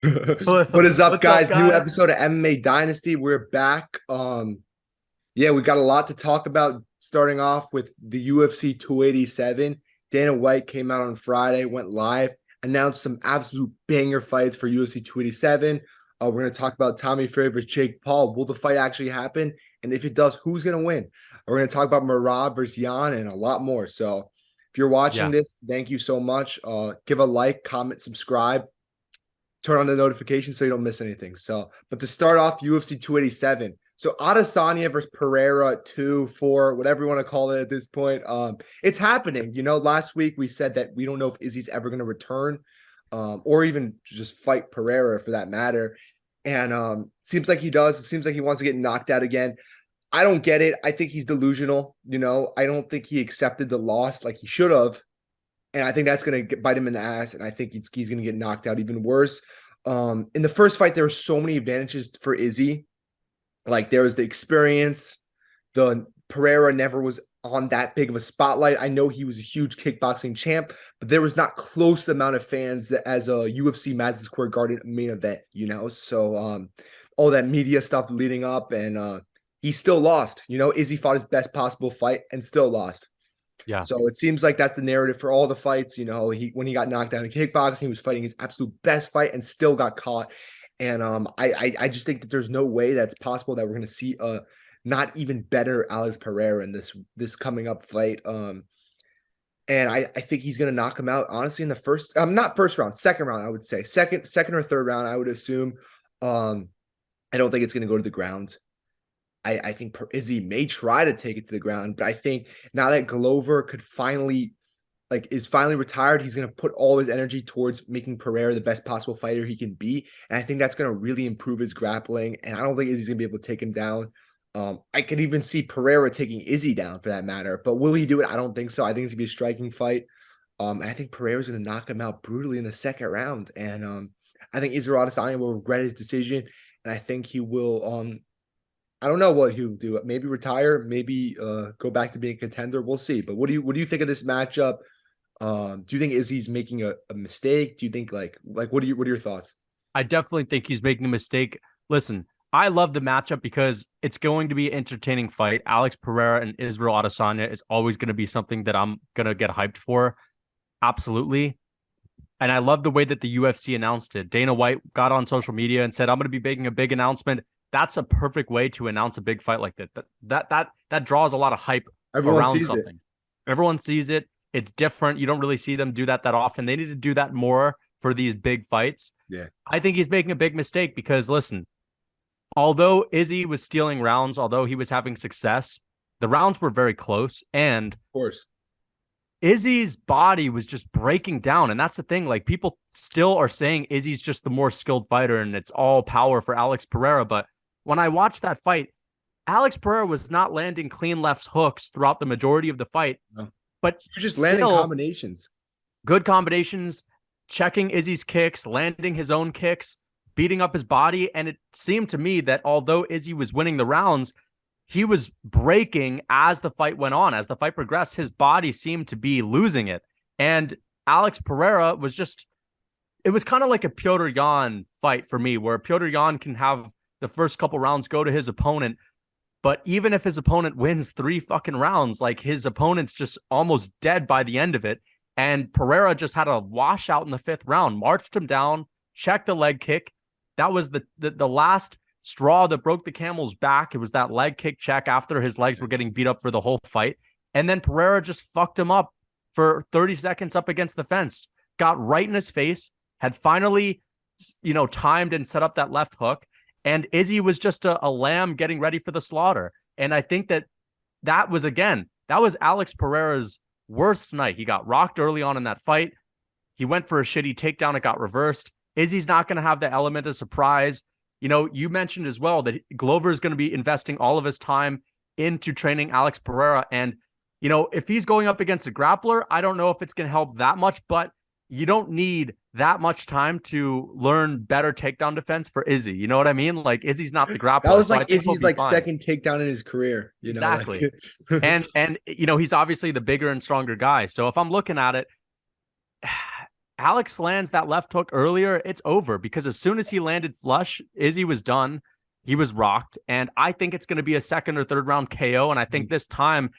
What is up, What's up, guys? New guys? episode of MMA Dynasty. We're back. Yeah, we got a lot to talk about. Starting off with the UFC 287. Dana White came out on Friday, went live, announced some absolute banger fights for UFC 287. We're going to talk about Tommy Fury versus Jake Paul. Will the fight actually happen? And if it does, who's going to win? We're going to talk about Merab versus Jan and a lot more. So if you're watching Yeah, this, thank you so much. Give a like, comment, subscribe, turn on the notifications so you don't miss anything. So, but to start off, UFC 287. So Adesanya versus Pereira 2, 4, whatever you want to call it at this point. It's happening. Last week we said that we don't know if Izzy's ever going to return, or even just fight Pereira for that matter. And seems like he does. It seems like he wants to get knocked out again. I don't get it. I think he's delusional. I don't think he accepted the loss like he should have, and I think that's going to bite him in the ass. And I think he's going to get knocked out even worse. In the first fight, there were so many advantages for Izzy. Like there was the experience. The Pereira never was on that big of a spotlight. I know he was a huge kickboxing champ, but there was not close amount of fans as a UFC Madison Square Garden main event. So all that media stuff leading up, and he still lost. Izzy fought his best possible fight and still lost. yeah. So it seems like that's the narrative for all the fights. He when he got knocked down in kickboxing, he was fighting his absolute best fight and still got caught. And I just think that there's no way that's possible that we're going to see a not even better Alex Pereira in this coming up fight. And I think he's going to knock him out honestly in the first, not first round, second round. I would say second or third round. I would assume. Um, I don't think it's going to go to the ground. I think Izzy may try to take it to the ground, but I think now that Glover is finally retired, he's going to put all his energy towards making Pereira the best possible fighter he can be, and I think that's going to really improve his grappling. And I don't think Izzy's going to be able to take him down. I could even see Pereira taking Izzy down for that matter, but will he do it? I don't think so. I think it's going to be a striking fight. And I think Pereira's going to knock him out brutally in the second round, and I think Israel Adesanya will regret his decision, and I think he will I don't know what he'll do. Maybe retire, maybe go back to being a contender. We'll see. But what do you think of this matchup? Do you think Izzy's making a mistake? Do you think like what are your thoughts? I definitely think he's making a mistake. Listen, I love the matchup because it's going to be an entertaining fight. Alex Pereira and Israel Adesanya is always going to be something that I'm going to get hyped for. Absolutely. And I love the way that the UFC announced it. Dana White got on social media and said, "I'm going to be making a big announcement." That's a perfect way to announce a big fight like that. That draws a lot of hype Everyone around sees it. something. Everyone sees it. It's different. You don't really see them do that often. They need to do that more for these big fights. Yeah, I think he's making a big mistake because listen, although Izzy was stealing rounds, although he was having success, the rounds were very close, and of course. Izzy's body was just breaking down. And that's the thing. Like, people still are saying Izzy's just the more skilled fighter and it's all power for Alex Pereira. But when I watched that fight, Alex Pereira was not landing clean left hooks throughout the majority of the fight, No. but You're just landing still combinations. good combinations, checking Izzy's kicks, landing his own kicks, beating up his body. And it seemed to me that although Izzy was winning the rounds, he was breaking as the fight went on. As the fight progressed, his body seemed to be losing it. And Alex Pereira was just, it was kind of like a Piotr Jan fight for me, where Piotr Jan can have the first couple rounds go to his opponent. But even if his opponent wins three fucking rounds, like his opponent's just almost dead by the end of it. And Pereira just had a washout in the fifth round, marched him down, checked a leg kick. That was the last straw that broke the camel's back. It was that leg kick check after his legs were getting beat up for the whole fight. And then Pereira just fucked him up for 30 seconds up against the fence, got right in his face, had finally, timed and set up that left hook. And Izzy was just a lamb getting ready for the slaughter. And I think that was, again, that was Alex Pereira's worst night. He got rocked early on in that fight. He went for a shitty takedown. It got reversed. Izzy's not going to have the element of surprise. You mentioned as well that Glover is going to be investing all of his time into training Alex Pereira. And, if he's going up against a grappler, I don't know if it's going to help that much, but you don't need that much time to learn better takedown defense for Izzy. You know what I mean? Like, Izzy's not the That grappler, was so I like think he'll Izzy's be like fine. second takedown in his career. Like Exactly. And he's obviously the bigger and stronger guy. So if I'm looking at it, Alex lands that left hook earlier, it's over because as soon as he landed flush, Izzy was done. He was rocked. And I think it's going to be a second or third round KO. And I think this time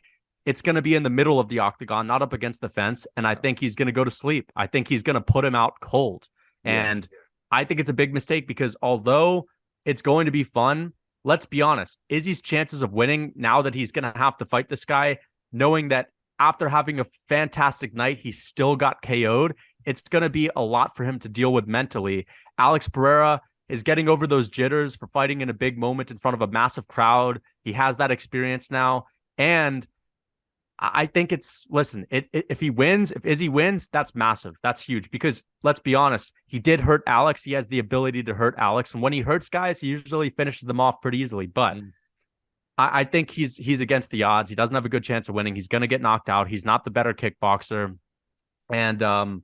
it's going to be in the middle of the octagon, not up against the fence. And I think he's going to go to sleep. I think he's going to put him out cold. Yeah. And I think it's a big mistake because although it's going to be fun, let's be honest, Izzy's chances of winning now that he's going to have to fight this guy, knowing that after having a fantastic night, he still got KO'd. It's going to be a lot for him to deal with mentally. Alex Pereira is getting over those jitters for fighting in a big moment in front of a massive crowd. He has that experience now. And I think if he wins, if Izzy wins, that's massive. That's huge because let's be honest, he did hurt Alex. He has the ability to hurt Alex. And when he hurts guys, he usually finishes them off pretty easily. But I think he's against the odds. He doesn't have a good chance of winning. He's going to get knocked out. He's not the better kickboxer. And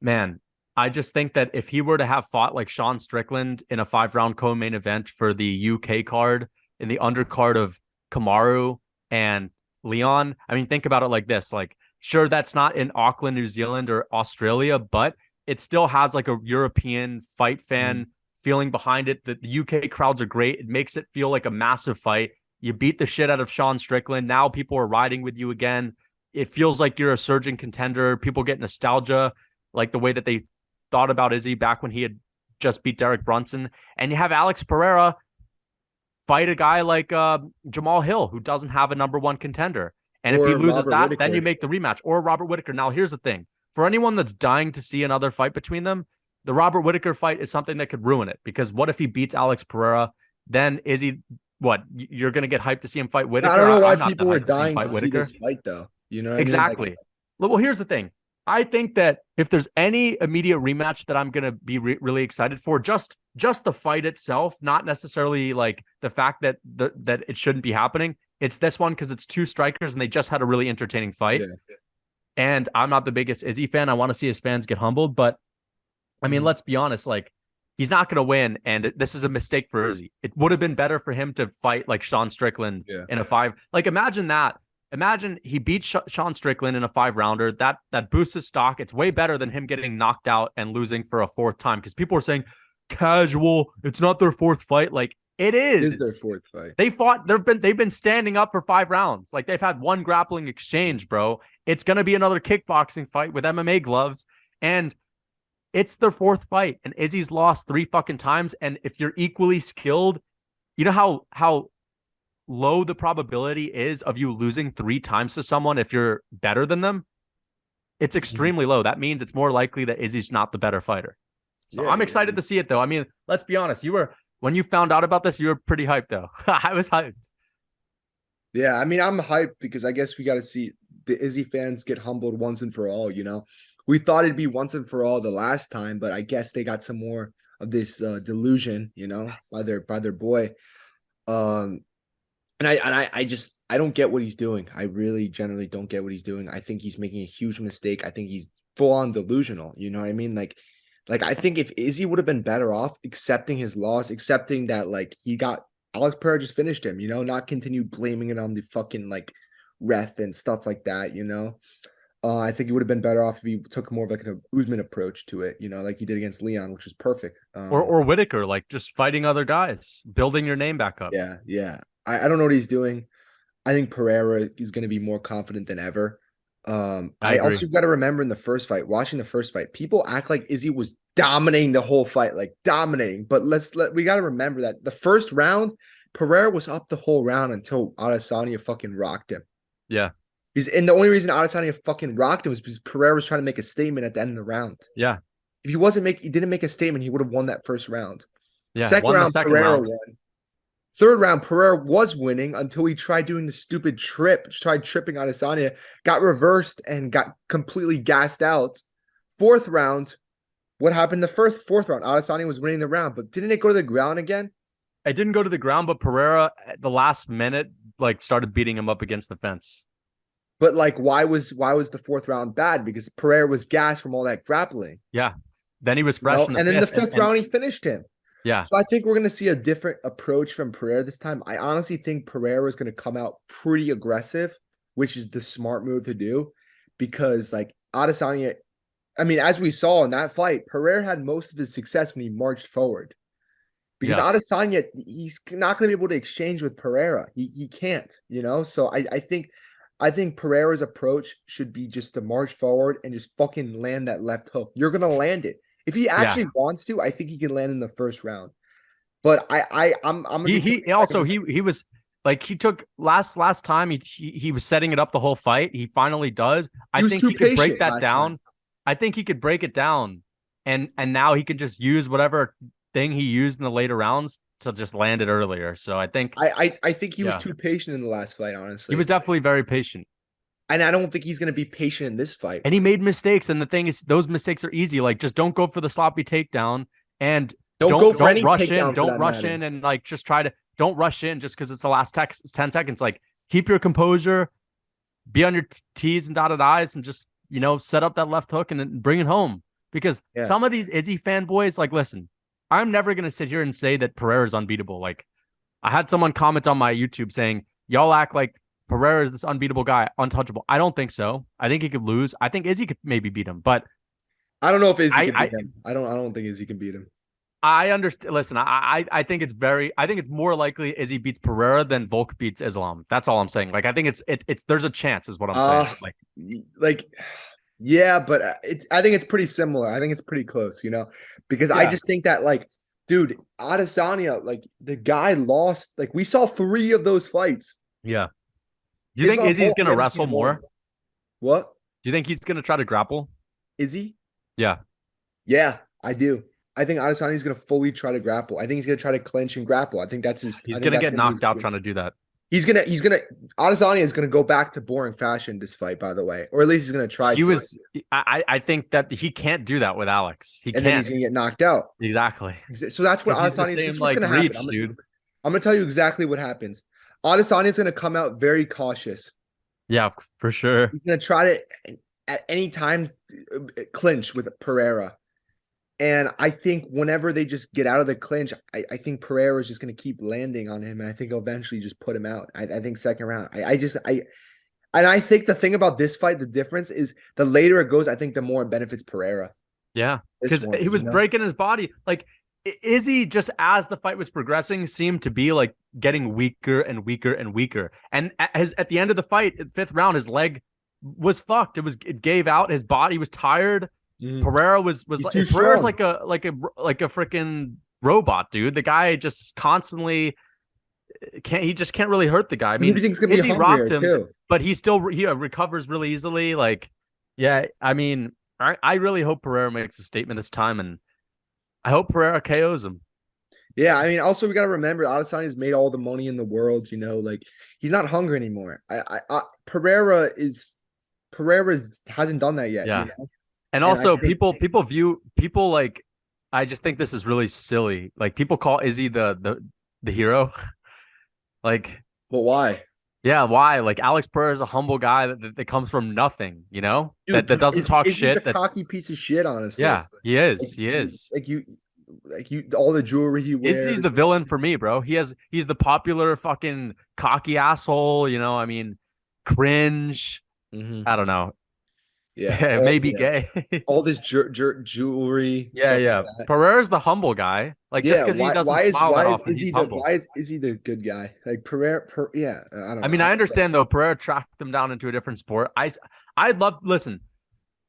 man, I just think that if he were to have fought like Sean Strickland in a 5-round co-main event for the UK card in the undercard of Kamaru and Leon, I mean, think about it like this. Like, sure, that's not in Auckland, New Zealand or Australia, but it still has like a European fight fan feeling behind it. The UK crowds are great. It makes it feel like a massive fight. You beat the shit out of Sean Strickland. Now people are riding with you again. It feels like you're a surging contender. People get nostalgia, like the way that they thought about Izzy back when he had just beat Derek Brunson. And you have Alex Pereira fight a guy like Jamal Hill, who doesn't have a number one contender. And if he loses that, then you make the rematch. Or Robert Whittaker. Now, here's the thing. For anyone that's dying to see another fight between them, the Robert Whittaker fight is something that could ruin it. Because what if he beats Alex Pereira? Then Izzy, what? You're going to get hyped to see him fight Whittaker? I don't know why people were dying to see this fight, though. You know what exactly. I mean? Well, here's the thing. I think that if there's any immediate rematch that I'm going to be really excited for, just the fight itself, not necessarily like the fact that that it shouldn't be happening. It's this one because it's two strikers and they just had a really entertaining fight. Yeah. And I'm not the biggest Izzy fan. I want to see his fans get humbled, but I mean, let's be honest, like he's not going to win. And this is a mistake for Izzy. It would have been better for him to fight like Sean Strickland in a 5. Like imagine that. Imagine he beat Sean Strickland in a 5-rounder. That boosts his stock. It's way better than him getting knocked out and losing for a 4th time. Because people are saying casual. It's not their 4th fight. Like it is. It is their 4th fight. They fought. They've been standing up for 5 rounds. Like they've had one grappling exchange, bro. It's gonna be another kickboxing fight with MMA gloves, and it's their 4th fight. And Izzy's lost 3 fucking times. And if you're equally skilled, you know how low the probability is of you losing 3 times to someone if you're better than them. It's extremely low. That means it's more likely that Izzy's not the better fighter. So I'm excited to see it, though. I mean, let's be honest. When you found out about this, you were pretty hyped, though. I was hyped. Yeah, I mean, I'm hyped because I guess we got to see the Izzy fans get humbled once and for all. You know, we thought it'd be once and for all the last time, but I guess they got some more of this delusion, you know, by their boy. And I don't get what he's doing. I really generally don't get what he's doing. I think he's making a huge mistake. I think he's full on delusional. You know what I mean? Like I think if Izzy would have been better off accepting his loss, accepting that like he got Alex Pereira just finished him, you know, not continue blaming it on the fucking like ref and stuff like that, you know. I think he would have been better off if he took more of like an Usman approach to it, you know, like he did against Leon, which was perfect. Or Whittaker, like just fighting other guys, building your name back up. Yeah. I don't know what he's doing. I think Pereira is going to be more confident than ever. I also got to remember in the first fight, watching the first fight, people act like Izzy was dominating the whole fight, like dominating. But we got to remember that the first round, Pereira was up the whole round until Adesanya fucking rocked him. Yeah. And the only reason Adesanya fucking rocked him was because Pereira was trying to make a statement at the end of the round. Yeah. If he didn't make a statement, he would have won that first round. Yeah. Second round, Pereira won. 3rd round, Pereira was winning until he tried doing the stupid tried tripping Adesanya, got reversed and got completely gassed out. 4th round, what happened the 4th round? Adesanya was winning the round, but didn't it go to the ground again? It didn't go to the ground, but Pereira at the last minute like started beating him up against the fence. But like, why was the 4th round bad? Because Pereira was gassed from all that grappling. Yeah. Then he was fresh. And then the 5th round, he finished him. Yeah. So I think we're going to see a different approach from Pereira this time. I honestly think Pereira is going to come out pretty aggressive, which is the smart move to do because like Adesanya I mean, as we saw in that fight, Pereira had most of his success when he marched forward. Because Yeah. Adesanya, he's not going to be able to exchange with Pereira. He can't, you know. So I think Pereira's approach should be just to march forward and just fucking land that left hook. You're gonna land it if he Yeah. actually wants to. I think he can land in the first round. But I'm gonna be He totally also he was like he took last time he was setting it up the whole fight. He finally does. he I was think too he could break patient that last time. down. I think he could break it down, and now he can just use whatever thing he used in the later rounds to just land it earlier. So I think I think he was yeah, too patient in the last fight, he was honestly. definitely very patient. And I don't think he's gonna be patient in this fight. And he made mistakes. And the thing is, those mistakes are easy. Like just don't go for the sloppy takedown and Don't go for don't any rush in. takedown for Don't that rush matter. in and like just try to don't rush in just because it's the last 10 seconds. Like keep your composure, be on your T's and dotted I's, and just set up that left hook and then bring it home. Because Yeah. some of these Izzy fanboys, like, listen, I'm never gonna sit here and say that Pereira is unbeatable. Like I had someone comment on my YouTube saying, y'all act like Pereira is this unbeatable guy, untouchable. I don't think so. I think he could lose. I think Izzy could maybe beat him, but I don't know if Izzy I can beat I him. I don't think Izzy can beat him. I understand. Listen, I think it's more likely Izzy beats Pereira than Volk beats Islam. That's all I'm saying. Like I think it's there's a chance, is what I'm saying. Uh Like like yeah, but I think it's pretty similar. I think it's pretty close, because I yeah, just think that dude, Adesanya, the guy lost. Like we saw three of those fights. yeah. Do you think Islam Izzy's Bolt, we gonna haven't seen wrestle more? one. What? Do you think he's gonna try to grapple? Is he? Yeah, Yeah, I do. I think Adesanya is going to fully try to grapple. I think he's going to try to clinch and grapple. I think that's his. he's I think gonna that's get going to be his. knocked out trying to do that. He's gonna. Adesanya is going to go back to boring fashion this fight, by the way, or at least he's going to try He to. was. I think that he can't do that with Alex. He And then he's can't going to get knocked out. exactly So that's what because he's the Adesanya. This same is what's like going to happen. reach, dude. I'm gonna tell you exactly what happens. Adesanya is going to come out very cautious. Yeah, for sure. He's going to try to at any time clinch with Pereira. And I think whenever they just get out of the clinch, I think Pereira is just going to keep landing on him, and I think he'll eventually just put him out. I think second round. I think the thing about this fight, the difference is the later it goes, I think the more it benefits Pereira. Yeah, This because one, he was breaking his body. Like Izzy, just as the fight was progressing, seemed to be like getting weaker and weaker and weaker. And at the end of the fight, fifth round, his leg was fucked. It gave out. His body was tired. Mhm. Pereira was He's like too Pereira's strong. like a freaking robot, dude. The guy just constantly can't really hurt the guy. I Who do mean, you think is going to be Izzy hungrier rocked him, too? but he recovers really easily. Like, yeah, I mean, I really hope Pereira makes a statement this time, and I hope Pereira KOs him. Yeah, I mean, also we got to remember Adesanya's made all the money in the world. He's not hungry anymore. Pereira hasn't done that yet. Yeah, and And I also think, people like. I just think this is really silly. Like people call Izzy the hero. Like, but why? yeah, why? Like Alex Pereira is a humble guy that comes from nothing, Dude, that doesn't talk Izzy's a shit. That's cocky piece of shit, honestly. yeah, he is. Like, He is. all the jewelry he Izzy's wears. the villain for me, bro. He's the popular fucking cocky asshole, I mean, cringe. Mhm. I don't know. Yeah, Maybe gay. all this jewelry Yeah, stuff like yeah. that. Pereira's the humble guy. Like just Yeah, because he why doesn't why is smile that why is often, he's Izzy the humble. why is Izzy the good guy? Like yeah, I don't I know. mean, I understand though. Pereira tracked them down into a different sport. I'd love listen.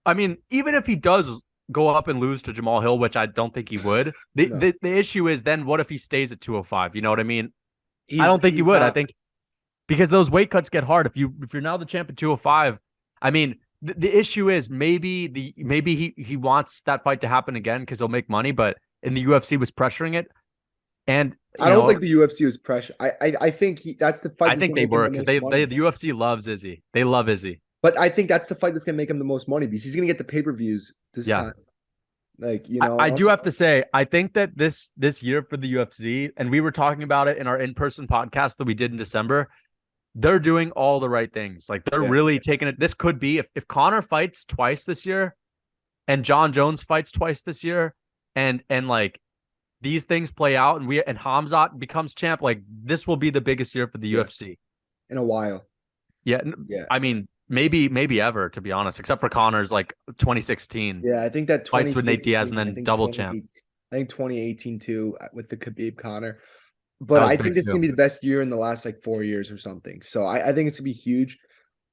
I mean, even if he does go up and lose to Jamal Hill, which I don't think he would, No, the issue is then what if he stays at 205? You know what I mean? I he's don't think he he's would. I not. think because those weight cuts get hard. If you're now the champ at 205, I mean, the issue is maybe he wants that fight to happen again because he'll make money, but in the UFC was pressuring it, and I don't think the UFC was pressure. I think that's the fight I that's think gonna they make him were the because most money. the UFC loves Izzy. They love Izzy. But I think that's the fight that's gonna make him the most money because he's gonna get the pay-per-views this Yeah. time. I And do also have to say, I think that this year for the UFC, and we were talking about it in our in-person podcast that we did in December, they're doing all the right things. Like they're yeah. really taking it. This could be if Conor fights twice this year and John Jones fights twice this year and like these things play out and Hamzat becomes champ, like this will be the biggest year for the Yeah, UFC. in a while. Yeah, Yeah. I mean, maybe ever, to be honest, except for Connor's like 2016 Yeah, I think that fights with Nate Diaz 2016, and then double champ. I think 2018 too with the Khabib Connor. That But was I big think this is gonna too. be the best year in the last like 4 years or something. So I think it's gonna be huge.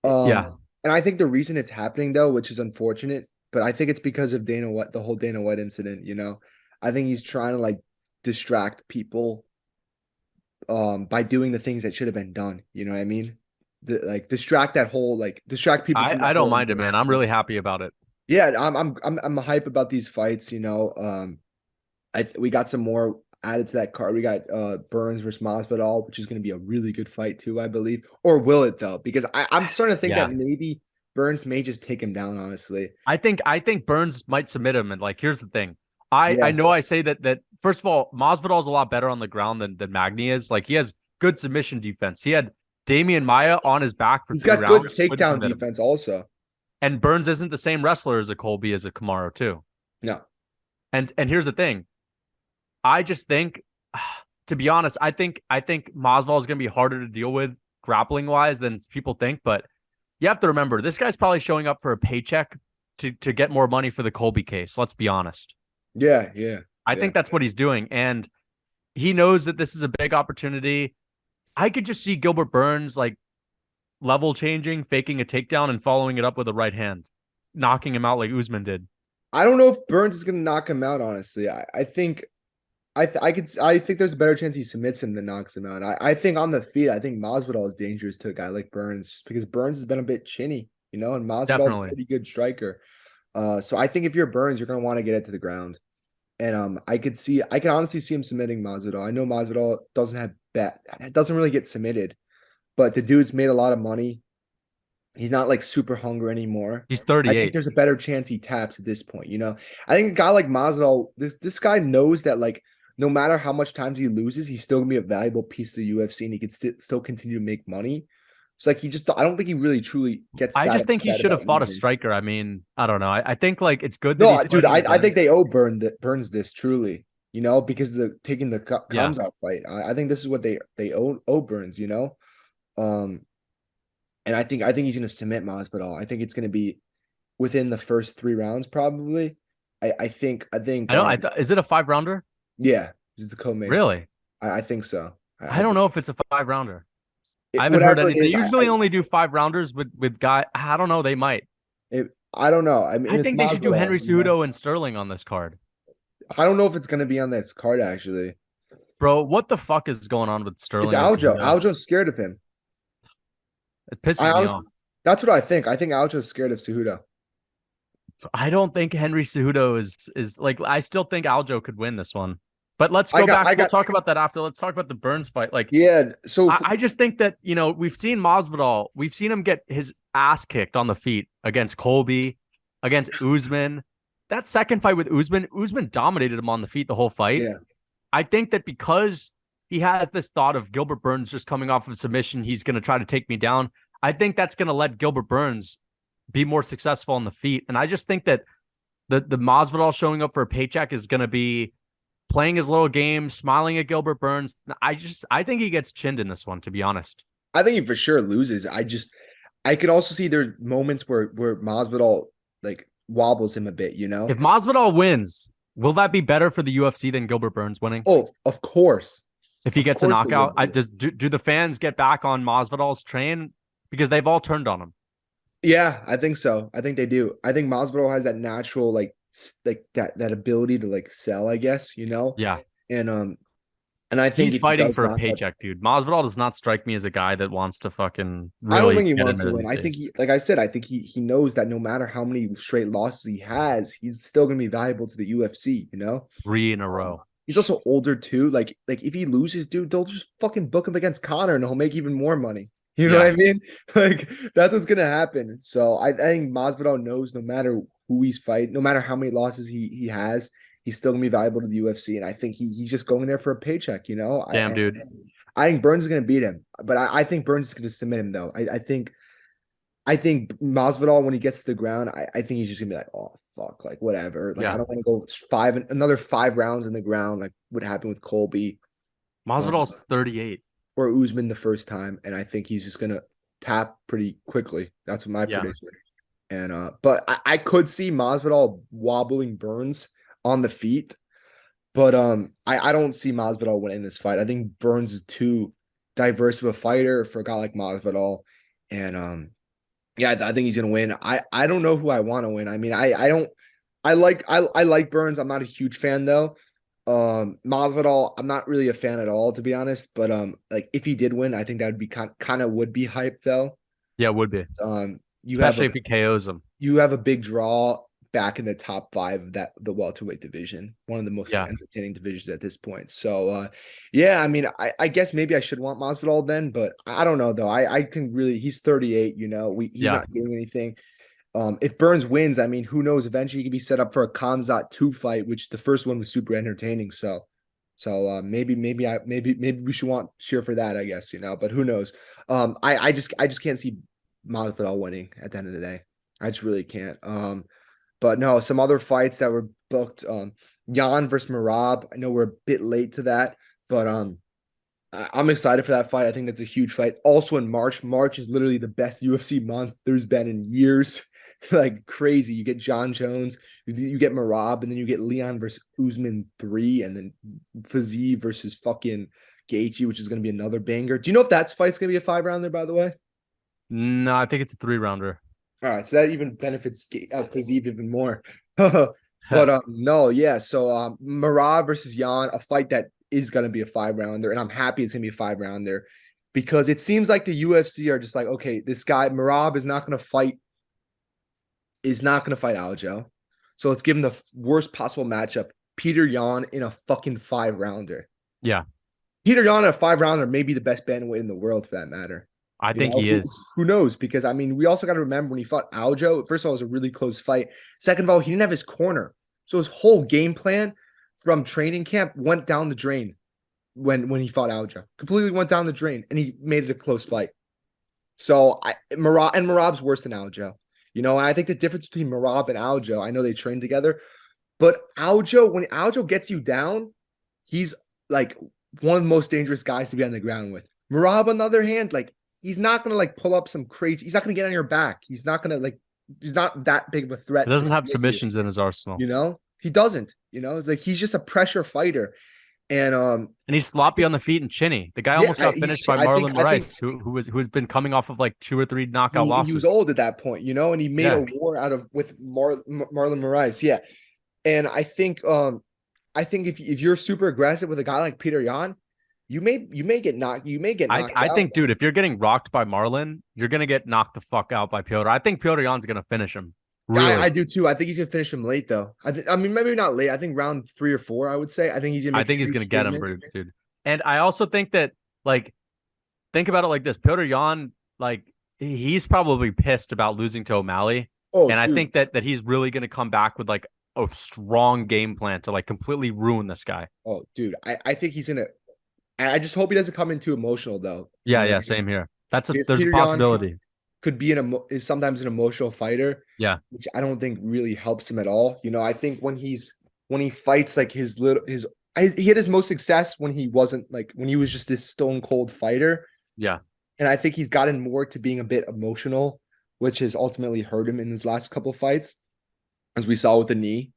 Um, Yeah, and I think the reason it's happening though, which is unfortunate, but I think it's because of Dana White, the whole Dana White incident, you know. I think he's trying to like distract people by doing the things that should have been done. You know what I mean? Like distract people from I that don't whole mind it, incident. man. I'm really happy about it. Yeah, I'm hype about these fights, you know. We got some more added to that card. We got Burns versus Masvidal, which is going to be a really good fight too, I believe. Or will it though? Because I'm starting to think that Yeah, maybe Burns may just take him down. Honestly, I think Burns might submit him. And like, here's the thing. I yeah, know I say that first of all, Masvidal is a lot better on the ground than Magny is. Like, he has good submission defense. He had Damian Maya on his back for he's three got good rounds, couldn't takedown submit him. defense also. And Burns isn't the same wrestler as a Colby as a Kamaru too. No, And here's the thing. I just think, to be honest, I think Masvidal is going to be harder to deal with grappling wise than people think. But you have to remember, this guy's probably showing up for a paycheck to get more money for the Colby case. Let's be honest. yeah, yeah, I yeah. think that's what he's doing, and he knows that this is a big opportunity. I could just see Gilbert Burns like level changing, faking a takedown, and following it up with a right hand, knocking him out like Usman did. I don't know if Burns is going to knock him out. Honestly, I think I think there's a better chance he submits him than knocks him out. I think on the feet, I think Masvidal is dangerous to a guy like Burns just because Burns has been a bit chinny, you know, and Masvidal is a Definitely. pretty good striker. So I think if you're Burns, you're gonna want to get it to the ground. And I can honestly see him submitting Masvidal. I know Masvidal doesn't really get submitted, but the dude's made a lot of money. He's not like super hungry anymore. He's I think 38. there's a better chance he taps at this point, you know. I think a guy like Masvidal, this guy knows that like no matter how much times he loses, he's still gonna be a valuable piece of the UFC and he can still continue to make money. So like I don't think he really truly gets I that just think he upset should about have fought a losing. striker. I mean, I don't know. I think like it's good that No, he's dude, fighting I again. think they owe Burns this truly, you know, because of the taking the Yeah. comes out fight. I think this is what they owe Burns, you know. Um, and I think he's gonna submit Masvidal. I think it's gonna be within the first 3 rounds, probably. I think I know. I thought, is it a 5 rounder? yeah, this is a co-main. Really? I think so. I don't know if it's a 5 rounder. I haven't heard Whatever it any. They is, usually only do 5 rounders with guy. I don't know. They might. I don't know. I mean, I it's think they should do Masvidal, Henry you know. Cejudo and Sterling on this card. I don't know if it's gonna be on this card actually. Bro, what the fuck is going on with It's Sterling and Aljo. Cejudo? Aljo's scared of him. It I pisses me honestly, off. that's what I think. I think Aljo's scared of Cejudo. I don't think Henry Cejudo is like. I still think Aljo could win this one. But let's I go got, back. I We'll got, talk about that after. Let's talk about the Burns fight. Like, yeah. So I just think that, we've seen Masvidal, we've seen him get his ass kicked on the feet against Colby, against Usman. That second fight with Usman dominated him on the feet the whole fight. yeah, I think that because he has this thought of Gilbert Burns just coming off of submission, he's going to try to take me down. I think that's going to let Gilbert Burns be more successful on the feet. And I just think that the Masvidal showing up for a paycheck is going to be playing his little game, smiling at Gilbert Burns. I think he gets chinned in this one, to be honest. I think he for sure loses. I could also see there's moments where Masvidal like wobbles him a bit, you know. If Masvidal wins, will that be better for the UFC than Gilbert Burns winning? Oh, If he of gets a course it knockout, will. do the fans get back on Masvidal's train because they've all turned on him? Yeah, I think so. I think they do. I think Masvidal has that natural like that ability to like sell, I guess, you know. Yeah, And and I think he's if he fighting does for a knock out, paycheck, dude. Masvidal does not strike me as a guy that wants to fucking I don't really think he get wants into to it win. these I think days. like I said, I think he knows that no matter how many straight losses he has, he's still gonna be valuable to the UFC, you know. 3 in a row. He's also older too. Like if he loses, dude, they'll just fucking book him against Conor and he'll make even more money. You know what Yeah, I mean? Like that's what's gonna happen. So I think Masvidal knows no matter who he's fighting, no matter how many losses he has, he's still gonna be valuable to the UFC. And I think he's just going there for a paycheck, you know. damn, dude. I think Burns is gonna beat him, but I think Burns is gonna submit him though. I think Masvidal when he gets to the ground, I think he's just gonna be like, oh fuck, like whatever. Like I Yeah, don't want to go another 5 rounds in the ground, like what happened with Colby Masvidal's 38. or Usman the first time, and I think he's just gonna tap pretty quickly. That's my Yeah. prediction. And but I could see Masvidal wobbling Burns on the feet, but I don't see Masvidal winning this fight. I think Burns is too diverse of a fighter for a guy like Masvidal, and yeah, I think he's gonna win. I don't know who I want to win. I mean, I don't. I like Burns. I'm not a huge fan though. Masvidal, I'm not really a fan at all, to be honest. But like if he did win, I think that would be kind of would be hype though. Yeah, it would be. You have Especially if he KOs him. a big draw back in the top five of the welterweight division, one of the most Yeah. entertaining divisions at this point. So yeah, I mean, I guess maybe I should want Masvidal then, but I don't know though. I can really he's 38, he's Yeah. not doing anything. If Burns wins, I mean, who knows? Eventually, he could be set up for a Kamzat 2 fight, which the first one was super entertaining. So maybe we should want cheer for that, I guess, but who knows? I just can't see Masvidal winning at the end of the day. I just really can't. But no, some other fights that were booked. Jan versus Merab. I know we're a bit late to that, but I'm excited for that fight. I think that's a huge fight. Also in March. March is literally the best UFC month there's been in years. Like crazy. You get John Jones, you get Merab, and then you get Leon versus Usman 3, and then Fiziev versus fucking Gaethje, which is going to be another banger. Do you know if that fight's going to be a 5-rounder, by the way? No, I think it's a 3-rounder. All right, so that even benefits Fiziev even more. But no, yeah. So Merab versus Jan, a fight that is going to be a 5-rounder, and I'm happy it's going to be a 5-rounder because it seems like the UFC are just like, okay, this guy Merab is not going to fight Aljo. So let's give him the worst possible matchup. Peter Yan in a fucking 5-rounder. Yeah. Peter Yan in a 5-rounder may be the best bantamweight in the world for that matter. I think he is. Who knows? Because I mean, we also got to remember when he fought Aljo, first of all, it was a really close fight. Second of all, he didn't have his corner. So his whole game plan from training camp went down the drain when he fought Aljo. Completely went down the drain, and he made it a close fight. So Merab's worse than Aljo. And I think the difference between Merab and Aljo, I know they train together, but when Aljo gets you down, he's like one of the most dangerous guys to be on the ground with. Merab, on the other hand, like he's not gonna like pull up some crazy. He's not gonna get on your back. He's not gonna like. He's not that big of a threat. He doesn't have submissions in his arsenal. He doesn't. It's like he's just a pressure fighter, and he's sloppy on the feet and chinny. The guy almost got finished by Marlon Moraes, who's been coming off of like 2 or 3 knockout losses. He was old at that point, and he made a war out of with Marlon Moraes. Yeah, and I think if you're super aggressive with a guy like Peter Yan, you may get knocked. You may get knocked I out. think, dude, if you're getting rocked by Marlon, you're gonna get knocked the fuck out by Piotr. I think Piotr Jan's gonna finish him. Really? I do too. I think he's gonna finish him late though. I mean, maybe not late. I think round 3 or 4. I would say. I think he's gonna. I think he's gonna get him, dude. And I also think that, like, think about it like this: Piotr Jan, like, he's probably pissed about losing to O'Malley, and dude. I think that he's really gonna come back with like a strong game plan to like completely ruin this guy. Oh, dude, I think he's gonna. I just hope he doesn't come in too emotional though. Yeah, same here. There's a possibility. Could be is sometimes an emotional fighter. Yeah, which I don't think really helps him at all. I think when he fights like he had his most success when he wasn't like when he was just this stone cold fighter. Yeah, and I think he's gotten more to being a bit emotional, which has ultimately hurt him in his last couple of fights, as we saw with the knee.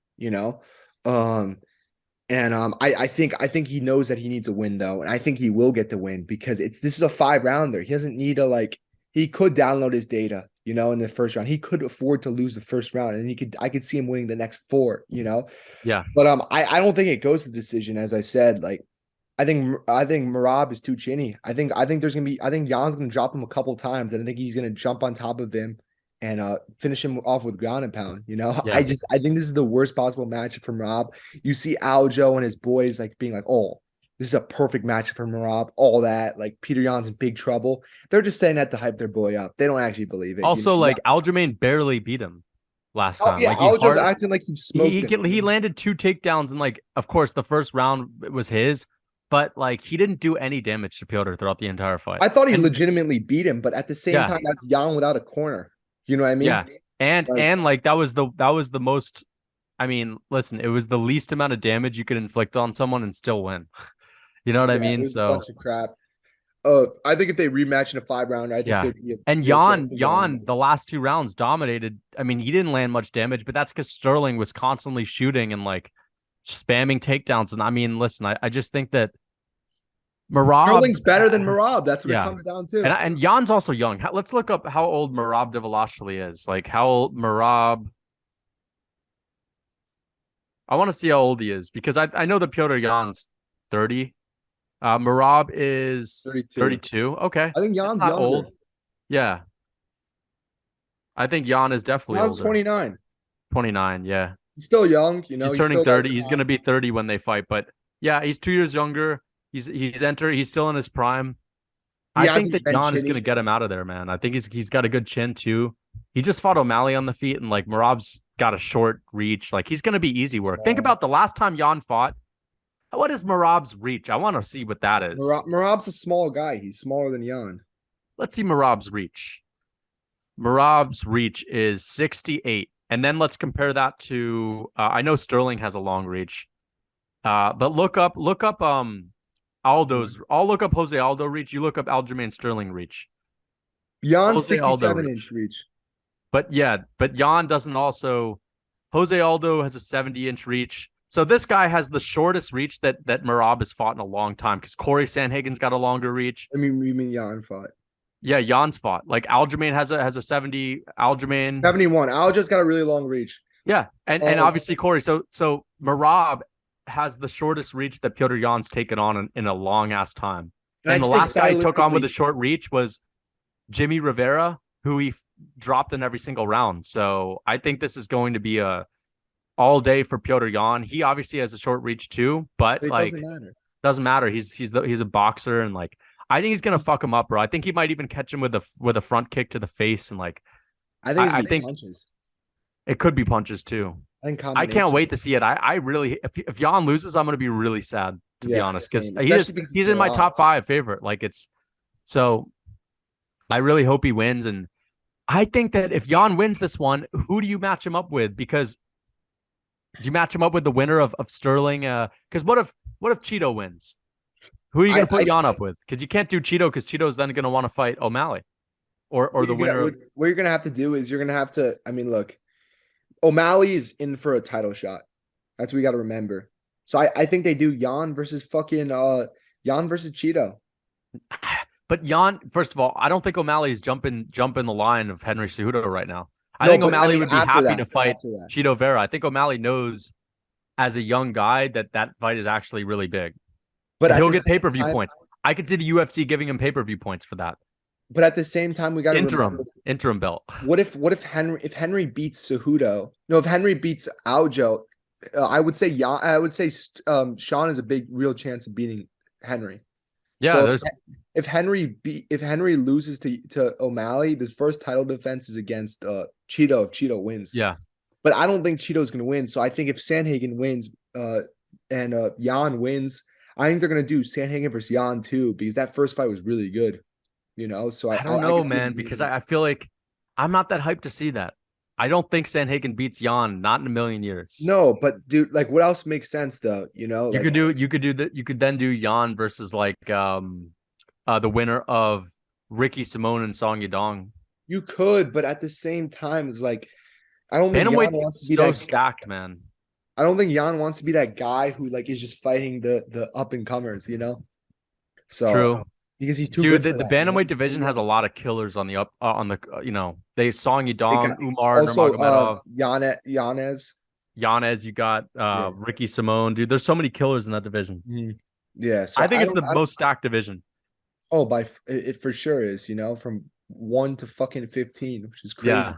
I think he knows that he needs a win though, and I think he will get the win because this is a 5-rounder. He doesn't need to like. He could download his data, in the first round. He could afford to lose the first round, and I could see him winning the next 4, Yeah. But I don't think it goes to decision, as I said. Like, I think Merab is too chinny. I think Jan's gonna drop him a couple times, and I think he's gonna jump on top of him and finish him off with ground and pound. Yeah. I think this is the worst possible matchup for Merab. You see Aljo and his boys like being like, oh, this is a perfect matchup for Merab, all that. Like, Peter Yan's in big trouble. They're just saying that to hype their boy up. They don't actually believe it. Also, Aljamain barely beat him last time. Yeah, Aljo's acting like he smoked he landed 2 takedowns, and like, of course, the first round was his, but like he didn't do any damage to Piotr throughout the entire fight. I thought he legitimately beat him, but at the same time, that's Yan without a corner. You know what I mean? Yeah, and like that was the most. I mean, listen, it was the least amount of damage you could inflict on someone and still win. You know what I mean? So a bunch of crap. I think if they rematch in a 5 rounder, I think Yeah. there'd be a And real chance of Jan Jan, winning. the last 2 rounds dominated. I mean, he didn't land much damage, but that's because Sterling was constantly shooting and like spamming takedowns. And I mean, listen, I just think that Merab Sterling's better than has, Merab. That's what it yeah. comes down to. And Jan's also young. Let's look up how old Merab Dvalishvili is. Like how old Merab. I want to see how old he is because I know that Piotr Jan's 30. Merab is 32. 32. Okay. I think That's Jan's not younger. old. Yeah. I think Jan is definitely Jan's older. 29. 29. Yeah. He's still young, He's he turning still got 30. his He's going time. to be 30 when they fight. But yeah, he's 2 years younger. He's still in his prime. He I think hasn't that been Jan is going to chinny. get him out of there, man. I think he's got a good chin too. He just fought O'Malley on the feet, and like Marab's got a short reach. Like he's going to be easy work. Think Small. about the last time Jan fought. What is Marab's reach? I want to see what that is. Merab's a small guy. He's smaller than Jan. Let's see Marab's reach. Marab's reach is 68. And then let's compare that to I know Sterling has a long reach. But look up Aldo's. I'll look up Jose Aldo reach. You look up Aljamain Sterling reach. Jan's Jose Aldo 67 reach. inch reach. But yeah, but Jan doesn't also. Jose Aldo has a 70-inch reach. So this guy has the shortest reach that Merab has fought in a long time because Corey Sandhagen's got a longer reach. I mean, you mean Jan fought. Yeah, Jan's fought. Like Aljamain has a 70. Aljamain. 71. Al just got a really long reach. Yeah, and Um, obviously Corey. So Merab has the shortest reach that Piotr Jan's taken on in a long ass time. and I And the just think last guy he took on with a stylistically, short reach was Jimmy Rivera, who he dropped in every single round. So I think this is going to be a all day for Piotr Jan. He obviously has a short reach too, but it doesn't like matter. doesn't matter. He's a boxer and like I think he's gonna fuck him up, bro. I think he might even catch him with a front kick to the face and like I think it's I gonna be think punches. it could be punches too. I think I can't combination. wait to see it. I really if Jan loses, I'm gonna be really sad to be Yeah, honest because same. Especially because it's he's in my Milan. top 5 favorite. Like it's so I really hope he wins and I think that if Jan wins this one, who do you match him up with? Because do you match him up with the winner of Sterling? Because what if Cheeto wins? Who are you I, going to put I Jan up with? Because you can't do Cheeto because Cheeto's then going to want to fight O'Malley or the winner of. what you're gonna have to do is you're gonna have to. I mean, look, O'Malley is in for a title shot. That's what we got to remember. So I think they do Jan versus fucking Jan versus Cheeto. But Jan, first of all, I don't think O'Malley is jumping the line of Henry Cejudo right now. I No, think but I O'Malley mean would be happy to fight after that. Cheeto Vera. I think O'Malley knows as a young guy that fight is actually really big. But And at he'll the get same pay-per-view time, points. I could see the UFC giving him pay-per-view points for that. we got to remember Interim belt. what if Henry beats Cejudo? No, if Henry beats Aljo, I would say Sean is a big real chance of beating Henry. Yeah, So there's if Henry loses to O'Malley, the first title defense is against Cheeto if Cheeto wins. yeah. But I don't think Cheeto's going to win. So I think if Sandhagen wins and Jan wins, I think they're going to do Sandhagen versus Jan too because that first fight was really good. So I don't I know, could see man, them because doing it. I feel like I'm not that hyped to see that. I don't think Sandhagen beats Jan, not in a million years. No, but dude, like what else makes sense though? Like You could then do Jan versus like the winner of Ricky Simone and Song Yadong. you could, but at the same time, it's like I don't think Jan Bantamweight wants to is be so that. stacked, man. I don't think Jan wants to be that guy who like is just fighting the up and comers. So True. because he's too Dude, good the, for the that. bantamweight He's too division has a young. lot of killers on the they Song They got Yadong, Umar also Nurmagomedov, Yanez. Yanez, you got Yeah. Ricky Simone. Dude, there's so many killers in that division. Mhm. Yeah. So I think I it's don't. the most stacked division. Oh, it for sure is. From 1 to fucking 15, which is crazy. Yeah.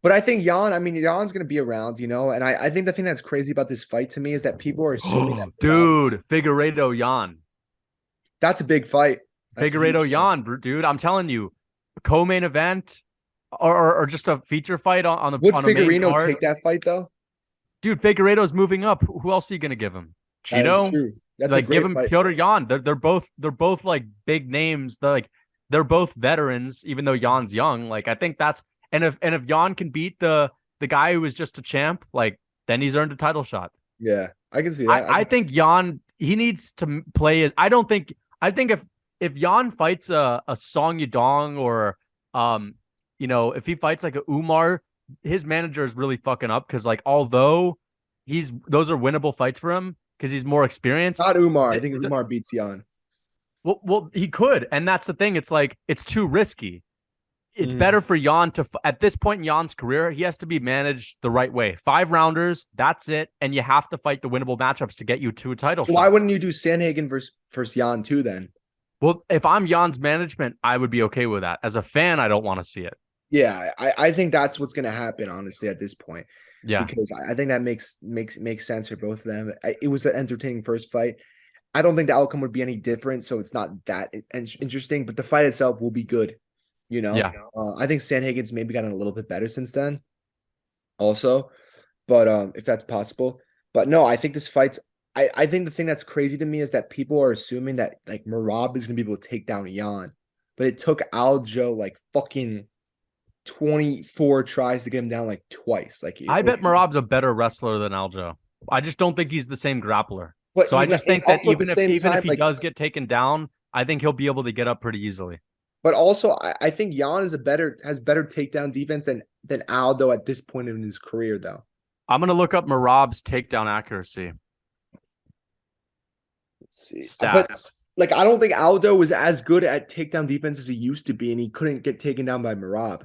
But I think Jan. I mean, Jan's gonna be around. And I think the thing that's crazy about this fight to me is that people are assuming that Merab, Dude, Figueiredo Jan. that's a big fight. That's a huge Figueiredo fight. Jan, dude. I'm telling you, co-main event or just a feature fight Would on a main Figurino card. take that fight though? Dude, Figueiredo's moving up. Who else are you gonna give him? That is Cheeto? true. That's a Like give great him fight. Piotr Jan. They're both like big names. They're both veterans, even though Jan's young. Like I think that's and if Jan can beat the guy who was just a champ, like then he's earned a title shot. Yeah, I can see I, that. I think Jan he needs to play as I don't think I think if if Jan fights a Song Yadong or if he fights like a Umar, his manager is really fucking up because like although those are winnable fights for him because he's more experienced. Not Umar. I think Umar beats Jan. Well, he could, and that's the thing. It's like it's too risky. It's better for Jan to at this point in Jan's career, he has to be managed the right way. 5 rounders, that's it, and you have to fight the winnable matchups to get you to a title shot. Why wouldn't you do Sandhagen versus Jan too then? Well, if I'm Jan's management, I would be okay with that. As a fan, I don't want to see it. Yeah, I think that's what's going to happen, honestly, at this point. Yeah, because I think that makes sense for both of them. It was an entertaining first fight. I don't think the outcome would be any different, so it's not that interesting. But the fight itself will be good. Yeah. I think Sandhagen's maybe gotten a little bit better since then, also. But if that's possible, but no, I think this fight's. I think the thing that's crazy to me is that people are assuming that like Merab is gonna be able to take down Jan, but it took Aljo like fucking 24 tries to get him down like twice. Like I bet Merab's a better wrestler than Aljo. I just don't think he's the same grappler. but So I just think that even if he like, does get taken down, I think he'll be able to get up pretty easily. but also I think Jan has better takedown defense than Aldo at this point in his career, though. I'm gonna look up Merab's takedown accuracy. Let's see. Stats. But like I don't think Aldo was as good at takedown defense as he used to be, and he couldn't get taken down by Merab.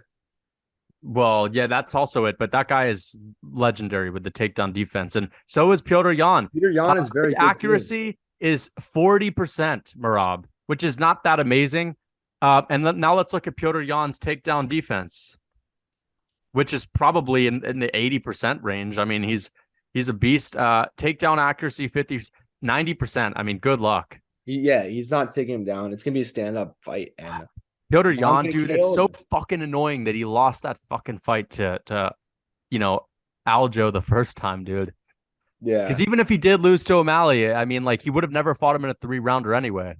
Well, yeah, that's also it. But that guy is legendary with the takedown defense, and so is Petr Yan. Petr Yan is very his good accuracy is 40%, Merab, which is not that amazing. And now let's look at Petr Yan's takedown defense, which is probably in the 80% range. I mean, he's a beast. Takedown accuracy 90%. I mean, good luck. He's not taking him down. It's gonna be a stand-up fight, and Petr Yan, dude, it's so fucking annoying that he lost that fucking fight to Aljo the first time, dude. Yeah. Because even if he did lose to O'Malley, I mean, like he would have never fought him in a 3-rounder anyway.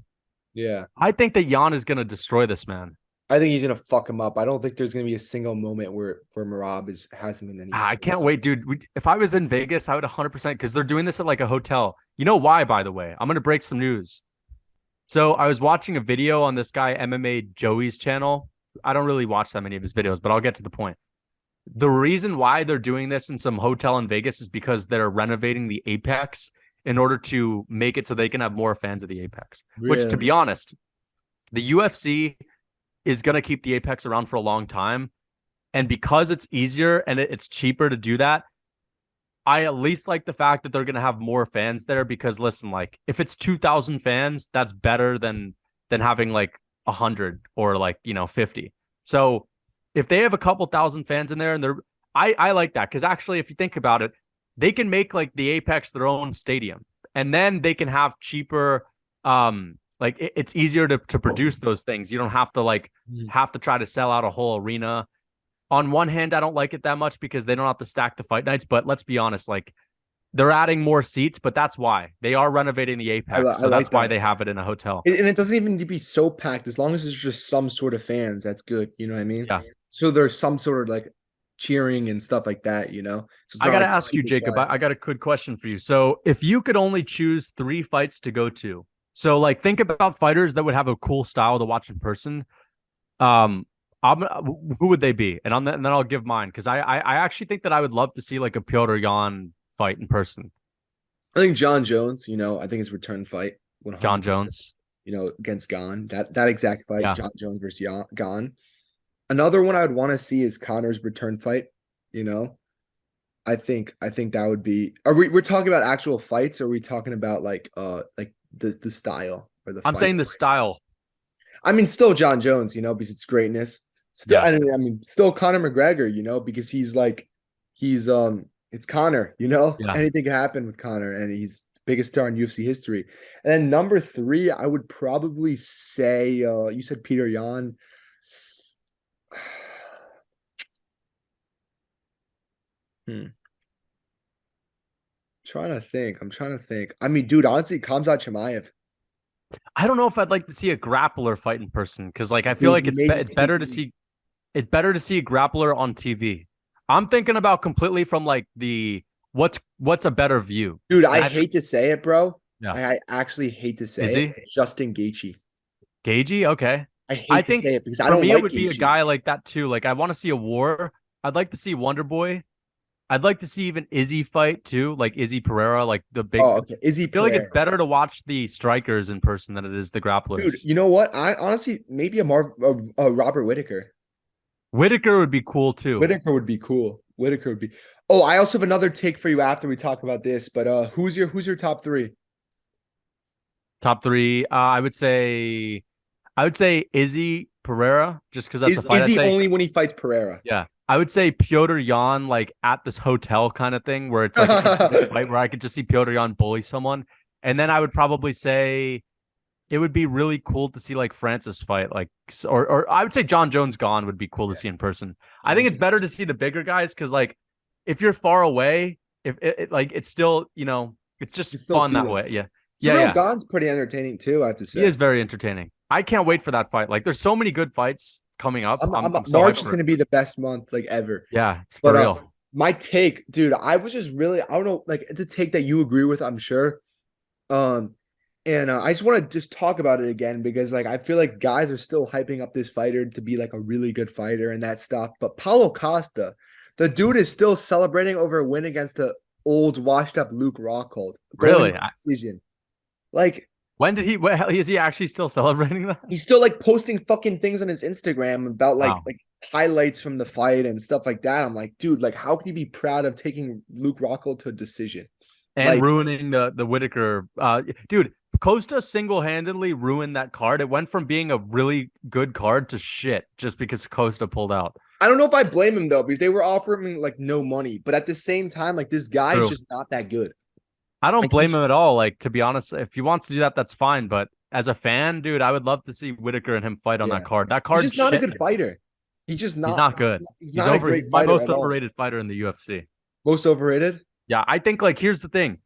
Yeah. I think that Yan is gonna destroy this man. I think he's gonna fuck him up. I don't think there's gonna be a single moment where Merab has him in any. I can't wait, dude. If I was in Vegas, I would 100% because they're doing this at like a hotel. You know why, by the way? I'm gonna break some news. So I was watching a video on this guy MMA Joey's channel. I don't really watch that many of his videos, but I'll get to the point. The reason why they're doing this in some hotel in Vegas is because they're renovating the Apex in order to make it so they can have more fans of the Apex. Really? Which, to be honest, the UFC is going to keep the Apex around for a long time. And because it's easier and it's cheaper to do that, I at least like the fact that they're going to have more fans there because listen, like if it's 2,000 fans, that's better than having like 100 or like, 50. So if they have a couple thousand fans in there and I like that because actually, if you think about it, they can make like the Apex their own stadium and then they can have cheaper, like it's easier to produce those things. You don't have to try to sell out a whole arena. On one hand, I don't like it that much because they don't have to stack the fight nights. But let's be honest, like they're adding more seats, but that's why they are renovating the Apex. So that's why they have it in a hotel. And it doesn't even need to be so packed. As long as there's just some sort of fans, that's good. You know what I mean? Yeah. So there's some sort of like cheering and stuff like that, So I got to ask you, Jacob, I got a good question for you. So if you could only choose 3 fights to go to, so like think about fighters that would have a cool style to watch in person. Who would they be? And then I'll give mine because I actually think that I would love to see like a Petr Yan fight in person. I think John Jones, I think his return fight. John Jones, against Gon. That exact fight, yeah. John Jones versus Gon. Another one I would want to see is Conor's return fight. I think that would be. We're talking about actual fights, or are we talking about like the style or the? I'm saying the style. I mean, still John Jones, because it's greatness. Still, yeah. I mean, still Conor McGregor, because it's Conor, Yeah. Anything can happen with Conor, and he's the biggest star in UFC history. And then number 3, I would probably say, you said Petr Yan. I'm trying to think. I mean, dude, honestly, Khamzat Chimaev. I don't know if I'd like to see a grappler fight in person because, like, I feel like it's better to see a grappler on TV. I'm thinking about completely from like what's a better view, dude. I hate to say it, bro. Yeah. I actually hate to say it. Justin Gaethje. Gagey, okay. I I hate to think say it because I for don't me it like would be a Gaethje. guy like that too. Like I want to see a war. I'd like to see Wonder Boy. I'd like to see even Izzy fight too, like Izzy Pereira, like the Oh, big. okay. Izzy I feel like it's Pereira. better to watch the strikers in person than it is the Dude, grapplers. you know what? I honestly maybe a Robert Whitaker. Whitaker would be cool too. Whitaker would be cool. Whitaker would be. Oh, I also have another take for you after we talk about this. But who's your top three? Top three, I would say Izzy Pereira, just because that's a fight. Is I'd he say only when he fights Pereira? yeah. I would say Piotr Jan, like at this hotel kind of thing, where it's like an intimate fight where I could just see Piotr Jan bully someone. And then I would probably say it would be really cool to see like Francis fight, like or I would say John Jones gone would be cool to Yeah, see in person. I John think it's Jones. better to see the bigger guys because like if you're far away, if like it's still it's You just still fun see that this. way. Yeah, yeah, Cyril yeah. Gahn's pretty entertaining too, I have to He say. is very entertaining. I can't wait for that fight. Like there's so many good fights coming up. I'm so hyped March is for it. gonna be the best month like ever. Yeah, it's for But real. my take, dude, I was just really I don't know, like it's a take that you agree with, I'm sure. Um, and I just want to just talk about it again because like I feel like guys are still hyping up this fighter to be like a really good fighter and that stuff. But Paulo Costa, the dude is still celebrating over a win against the old washed up Luke Rockhold, going Really? to decision. Like When did he? Is he actually still celebrating that? he's still like posting fucking things on his Instagram about Wow. like highlights from the fight and stuff like that. I'm like, dude, like how can you be proud of taking Luke Rockhold to a decision? And Like ruining the Whitaker. Dude, Costa single handedly ruined that card. It went from being a really good card to shit just because Costa pulled out. I don't know if I blame him though, because they were offering him like no money. But at the same time, like this guy is True. just not that good. I don't Like blame him at all. Like to be honest, if he wants to do that, that's fine. But as a fan, dude, I would love to see Whitaker and him fight on that yeah, card. That he's card's just not a shit. good fighter. He's just He's not. not good. He's He's not a over. great He's my fighter most at all. overrated fighter in the UFC. Most overrated. Yeah, I think like here's the thing.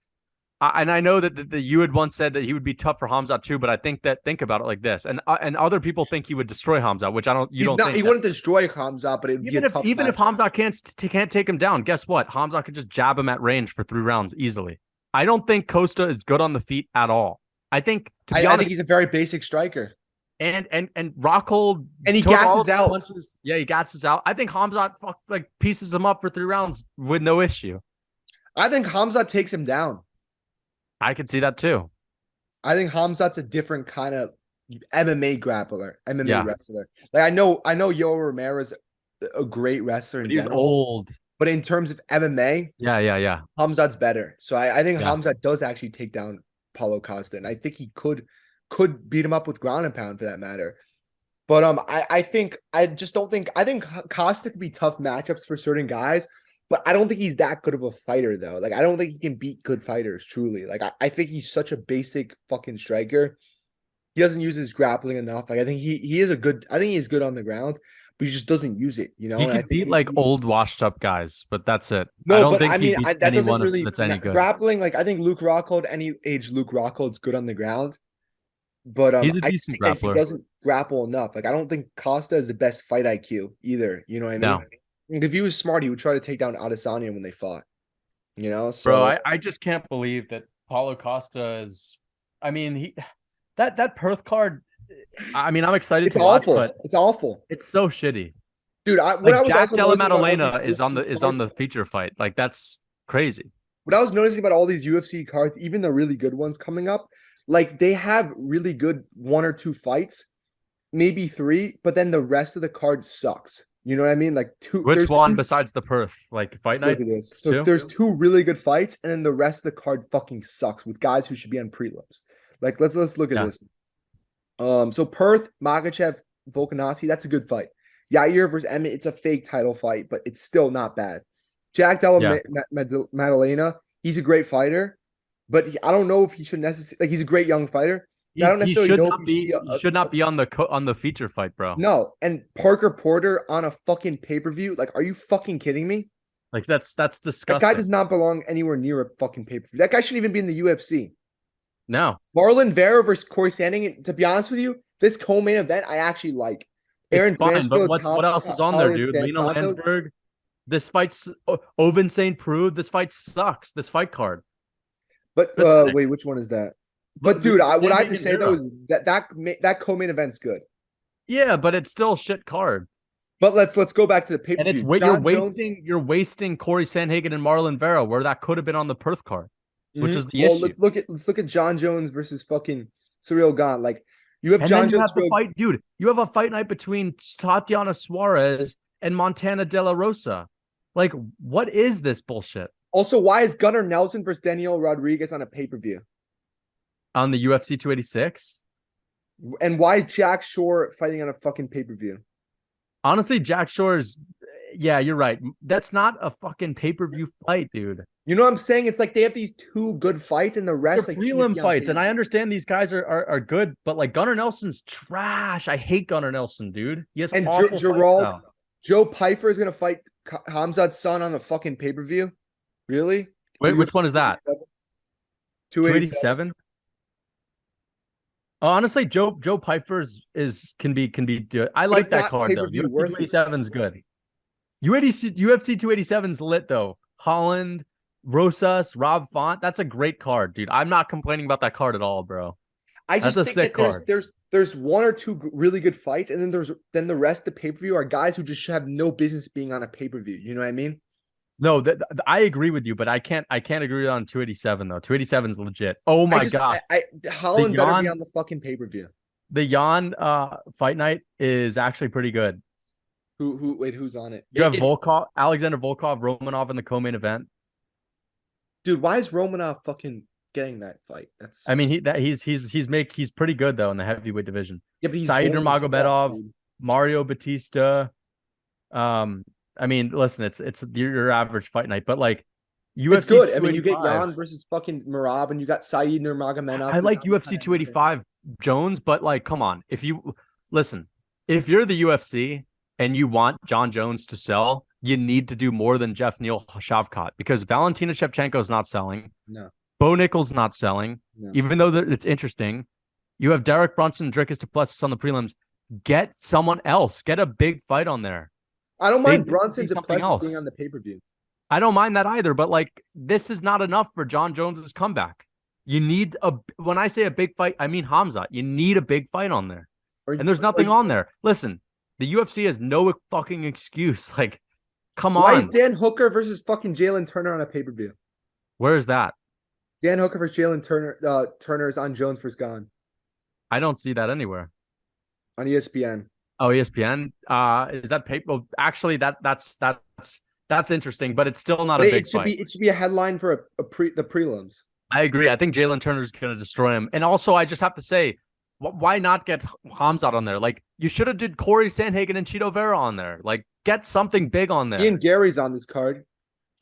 And I know that you had once said that he would be tough for Hamzat too, but I think about it like this, and other people think he would destroy Hamzat, which I don't. You He's don't not. He think that. wouldn't destroy Hamza, but it would be a tough Even if matchup. Hamzat can't take him down, guess what? Hamzat could just jab him at range for 3 rounds easily. I don't think Costa is good on the feet at all. I think to be I think honest, he's a very basic striker, and Rockhold and he took all of gasses his out. punches. Yeah, he gasses out. I think Hamzat like pieces him up for 3 rounds with no issue. I think Hamza takes him down. I could see that too. I think Hamzat's a different kind of MMA grappler, MMA Yeah, wrestler. Like I know Yoel Romero's a great wrestler in but he was general, old. but in terms of MMA, Yeah, yeah, yeah, Hamzat's better. So I think yeah. Hamzat does actually take down Paulo Costa, and I think he could beat him up with ground and pound for that matter. But I think I just don't think I think Costa could be tough matchups for certain guys, but I don't think he's that good of a fighter though. Like I don't think he can beat good fighters truly. Like I think he's such a basic fucking striker. He doesn't use his grappling enough. Like I think he is a good. I think he's good on the ground, but he just doesn't use it. You know, He and I could think beat like old washed up guys, but that's it. I no, don't but think I he mean beats that doesn't anyone really that's any good. grappling. Like I think Luke Rockhold, any age Luke Rockhold's good on the ground. But He's a I just decent think that he grappler. doesn't grapple enough. Like I don't think Costa is the best fight IQ either. You know what I mean? No, Like, if he was smart, he would try to take down Adesanya when they fought. You know, bro, so I just can't believe that Paulo Costa is. I mean, he that Perth card. I mean, I'm excited it's to watch, awful. but It's awful, it's so shitty. dude. What I Like was Jack also Della noticing about all these Maddalena UFC is on cards, the feature fight. Like that's crazy. what I was noticing about all these UFC cards, even the really good ones coming up, like they have really good one or two fights, maybe three, but then the rest of the card sucks. You know what I mean? Like two, Which there's one two. besides the Perth? Like fight Let's look night at this. So too? there's two really good fights, and then the rest of the card fucking sucks with guys who should be on prelims. Like let's look at Yeah, this. So Perth, Makachev, Volkanovski, that's a good fight. Yair versus Emmett, it's a fake title fight, but it's still not bad. Jack Della yeah. Maddalena, he's a great fighter, but I don't know if he should necessarily like he's a great young fighter. I don't He necessarily should know if not he should be be on the feature fight, bro. no. And Parker Porter on a fucking pay-per-view, like, are you fucking kidding me? Like that's That guy disgusting. does not belong anywhere near a fucking pay-per-view. That guy shouldn't even be in the UFC. No. Marlon Vera versus Corey Sanding. To be honest with you, this co-main event I actually like. It's Aaron fine, but Blanchfield, what else is on there, Talia dude? Lena Santos. Landsberg. This fight's Oven St. Preux. This fight sucks. This fight card. But Pathetic. wait, which one is that? But dude, what I have to Sandhagen say though era. is that co-main event's good. Yeah, but it's still shit card. But let's go back to the And it's pay-per-view. what John Jones. you're wasting Corey Sandhagen and Marlon Vera where that could have been on the Perth card, which is the Well, issue. let's look at John Jones versus fucking Surreal Gaunt. Like you have And then John you Jones, have the Surreal. fight, dude. You have a fight night between Tatiana Suarez and Montana De La Rosa. Like, what is this bullshit Also, why is Gunnar Nelson versus Daniel Rodriguez on a pay-per-view? on the UFC 286? And why is Jack Shore fighting on a fucking pay-per-view? Honestly, Jack Shore's, yeah, you're right. That's not a fucking pay-per-view fight, dude. You know what I'm saying? It's like they have these two good fights, and the They're rest like shouldn't prelim be on fights, and I pay-per-view. understand these guys are good, but like Gunnar Nelson's trash. I hate Gunnar Nelson, dude. He has And awful fight Gerald style. Joe Piper is gonna fight Hamzat's son on the fucking pay-per-view. Really? For Wait, which UFC one is that? 287. 287? Honestly, Joe Piper's can be good. I But like it's that not card though. pay-per-view UFC worthy. 287 is good. UFC 287's lit though. Holland, Rosas, Rob Font. That's a great card, dude. I'm not complaining about that card at all, bro. I That's just a think sick that there's card. there's there's one or two really good fights, and then the rest of the pay-per-view are guys who just have no business being on a pay-per-view. You know what I mean? No, I agree with you, but I can't agree on 287 though. 287 is legit. Oh I my just gosh. I The Holland better be Jan on the fucking pay-per-view. the Jan fight night is actually pretty good. Who's on it? You have It's Volkov, Alexander Volkov, Romanov in the co-main event. dude, why is Romanov fucking getting that fight? That's I mean, he's pretty good though in the heavyweight division. yeah, but he's Said boring as fuck, Nurmagomedov, dude. Mario Batista. I mean, listen, it's your average fight night, but like It's UFC good. I mean, you get 285. Jan versus fucking Merab, and you got Said Nurmagomedov. I Who's like not even UFC kind of anything. 285 Jones, but like, come on, if you listen, if you're the UFC and you want John Jones to sell, you need to do more than Jeff Neal Shavkat because Valentina Shevchenko is not selling. No, Bo Nickel's not selling, no. even though it's interesting. You have Derek Brunson, Dricus Duplessis on the prelims. Get someone else. Get a big fight on there. I don't They mind need to Brunson do something Duplessis being else. on the pay-per-view. I don't mind that either, but like this is not enough for John Jones's comeback. You need when I say a big fight, I mean Hamzat. You need a big fight on there. Or, And there's or nothing on there. Listen, the UFC has no fucking excuse. Like, come why is on. Dan Hooker versus fucking Jalen Turner on a pay-per-view? Where is that? Dan Hooker versus Jalen Turner. Turner is on Jones versus Gone I don't see that anywhere. on ESPN. Oh, ESPN. Is that paper? Well, actually, that's interesting, but it's still not But a it big should fight. be a headline for the prelims. I agree. I think Jalen Turner's going to destroy him. And also, I just have to say, why not get Hamzat on there? Like, you should have did Corey Sandhagen and Cheeto Vera on there. Like, get something big on there. Ian Gary's on this card.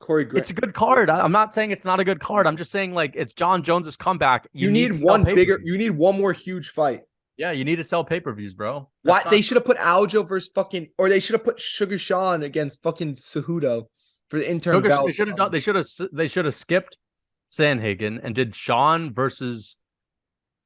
Corey Gray. It's a good card. I'm not saying it's not a good card. I'm just saying, like, it's John Jones's comeback. You need need to sell one bigger. pay-per-views. You need one more huge fight. Yeah, you need to sell pay-per-views, bro. Why That's they not- should have put Aljo versus fucking, or they should have put Sugar Sean against fucking Cejudo for the interim belt. They should have done. They should have skipped Sandhagen and did Sean versus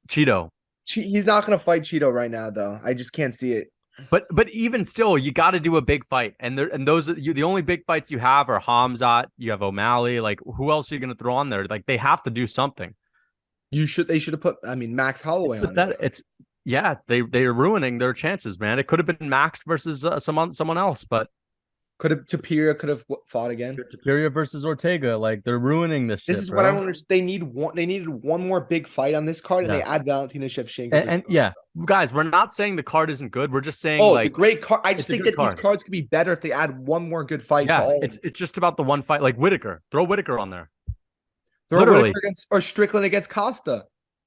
Cheeto. He's not gonna fight Cheeto right now, though. I just can't see it. But even still, you got to do a big fight, and the only big fights you have are Hamzat. You have O'Malley. Like, who else are you going to throw on there? Like, they have to do something. They should have put. I mean, Max Holloway on there. Yeah, they're ruining their chances, man. It could have been Max versus someone else, but Tapia could have fought again. Superior versus Ortega. Like, they're ruining this shit. This is bro. what I don't understand. They needed one more big fight on this card, and they add Valentina Shevchenko. And yeah, guys, we're not saying the card isn't good. We're just saying, it's a great card. I just think that these cards could be better if they add one more good fight. Yeah, to all it's just about the one fight. Like Whitaker, throw Whitaker on there. Throw Whitaker or Strickland against Costa.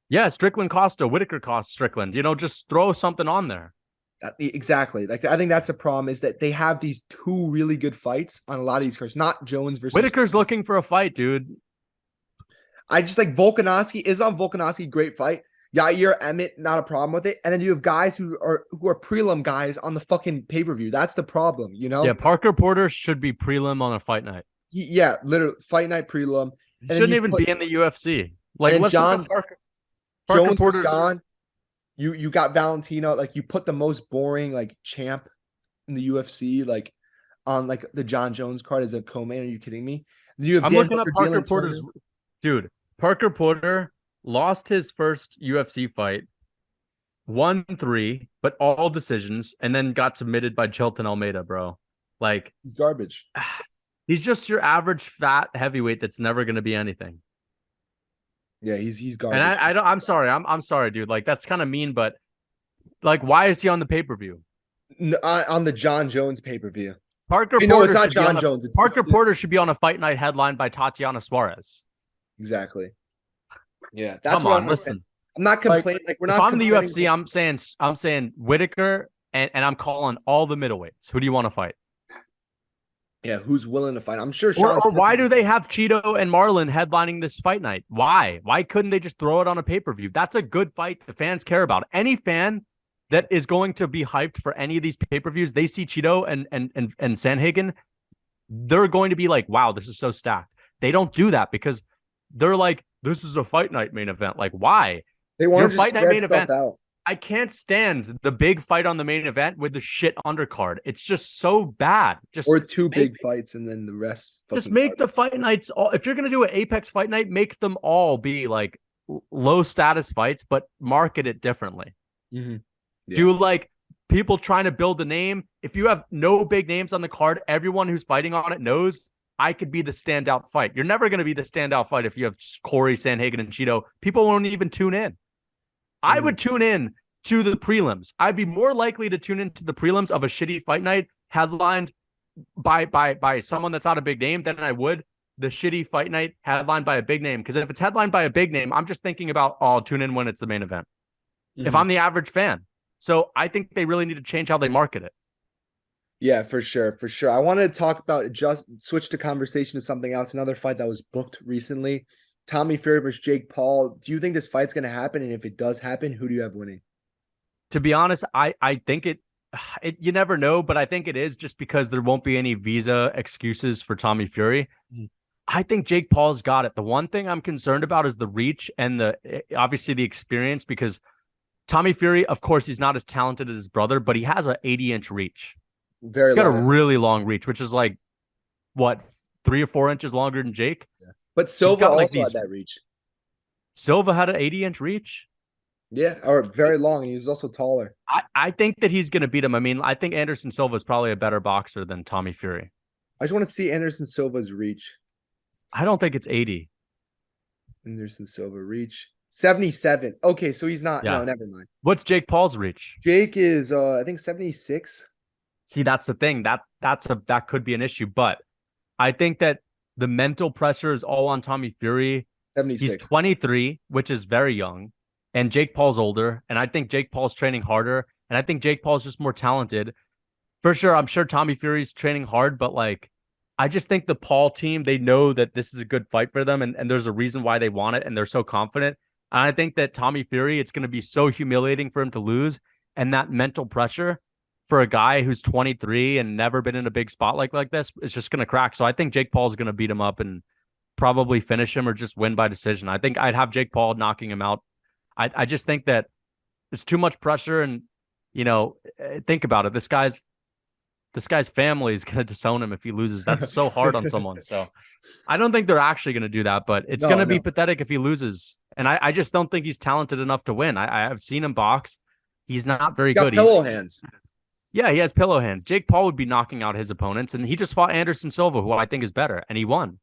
Yeah, Strickland Costa, Whitaker Costa, Strickland. Just throw something on there. Exactly. Like, I think that's the problem is that they have these two really good fights on a lot of these cards. Not Jones versus Whitaker's looking for a fight, dude. I just like Volkanovski. Islam Volkanovski, great fight. Yair Emmett, not a problem with it. And then you have guys who are prelim guys on the fucking pay-per-view. That's the problem, Yeah, Parker Porter should be prelim on a fight night. Yeah, literally fight night prelim. And shouldn't even be in the UFC. Like, let's Parker Jones Porter's gone. You got Valentino, like, you put the most boring like champ in the UFC like on like the John Jones card as a co-main. Are you kidding me? I'm looking at Parker Porter's dude. Parker Porter lost his first UFC fight, won 3, but all decisions, and then got submitted by Chilton Almeida, bro. Like, He's garbage. he's just your average fat heavyweight that's never going to be anything. Yeah, he's And garbage. I don't, I'm sorry. I'm sorry, dude. Like, that's kind of mean, but like, why is he on the pay-per-view? On the John Jones pay-per-view. Parker No, it's Porter not should be on John a Jones. Parker Porter should be on a fight night headlined by Tatiana Suarez. Exactly. Yeah, that's Come what on, I'm not saying. listen. I'm not Like, complaining. Like we're if not I'm the complaining. UFC, I'm saying Whitaker, and I'm calling all the middleweights. Who do you want to fight? Yeah, who's willing to fight? I'm sure Or, Sean. or why do they have Cheeto and Marlon headlining this fight night? Why? Why couldn't they just throw it on a pay-per-view? That's a good fight the fans care about. Any fan that is going to be hyped for any of these pay-per-views, they see Cheeto and Sanhagen, they're going to be like, wow, this is so stacked. They don't do that because they're like, this is a fight night main event. Like, why? They Your want to just fight night spread main stuff events, out. I can't stand the big fight on the main event with the shit undercard. It's just so bad. Or two make big fights and then the rest just fucking make garbage. the fight nights all. If you're gonna do an Apex fight night, make them all be like low status fights, but market it differently. Mm-hmm. Yeah. Do like people trying to build a name. If you have no big names on the card, everyone who's fighting on it knows I could be the standout fight. You're never going to be the standout fight if you have Corey, Sanhagen, and Cheeto. People won't even tune in. I would tune in to the prelims. I'd be more likely to tune into the prelims of a shitty fight night headlined by someone that's not a big name than I would the shitty fight night headlined by a big name. Because if it's headlined by a big name, I'm just thinking about, oh, I'll tune in when it's the main event. If I'm the average fan. So I think they really need to change how they market it. Yeah, for sure, for sure. I wanted to talk about just switch the conversation to something else. Another fight that was booked recently, Tommy Fury versus Jake Paul. Do you think this fight's going to happen? And if it does happen, who do you have winning? To be honest, I think it you never know, but I think it is just because there won't be any visa excuses for Tommy Fury. I think Jake Paul's got it. The one thing I'm concerned about is the reach and obviously the experience, because Tommy Fury, of course, he's not as talented as his brother, but he has an 80-inch reach. Very He's got a long. really long reach, which is like what, 3 or 4 inches longer than Jake. Yeah. But Silva also had that reach. Silva had an 80-inch reach. Yeah, or very long, and he was also taller. I think that he's going to beat him. I mean, I think Anderson Silva is probably a better boxer than Tommy Fury. I just want to see Anderson Silva's reach. I don't think it's 80. Anderson Silva reach 77. Okay, so he's not. Yeah. No, never mind. What's Jake Paul's reach? Jake is, I think 76. See, that's the thing. That could be an issue, but I think that the mental pressure is all on Tommy Fury. 76. He's 23, which is very young, and Jake Paul's older, and I think Jake Paul's training harder, and I think Jake Paul's just more talented. For sure, I'm sure Tommy Fury's training hard, but like, I just think the Paul team, they know that this is a good fight for them, and there's a reason why they want it, and they're so confident. And I think that Tommy Fury, it's going to be so humiliating for him to lose, and that mental pressure for a guy who's 23 and never been in a big spotlight like this is just going to crack. So I think Jake Paul's going to beat him up and probably finish him or just win by decision. I think I'd have Jake Paul knocking him out. I just think that there's too much pressure, and think about it. This guy's family is going to disown him if he loses. That's so hard on someone. So I don't think they're actually going to do that, but it's going to be pathetic if he loses. And I just don't think he's talented enough to win. I've seen him box. He's not very good. Pillow hands. Yeah, he has pillow hands. Jake Paul would be knocking out his opponents, and he just fought Anderson Silva, who I think is better, and he won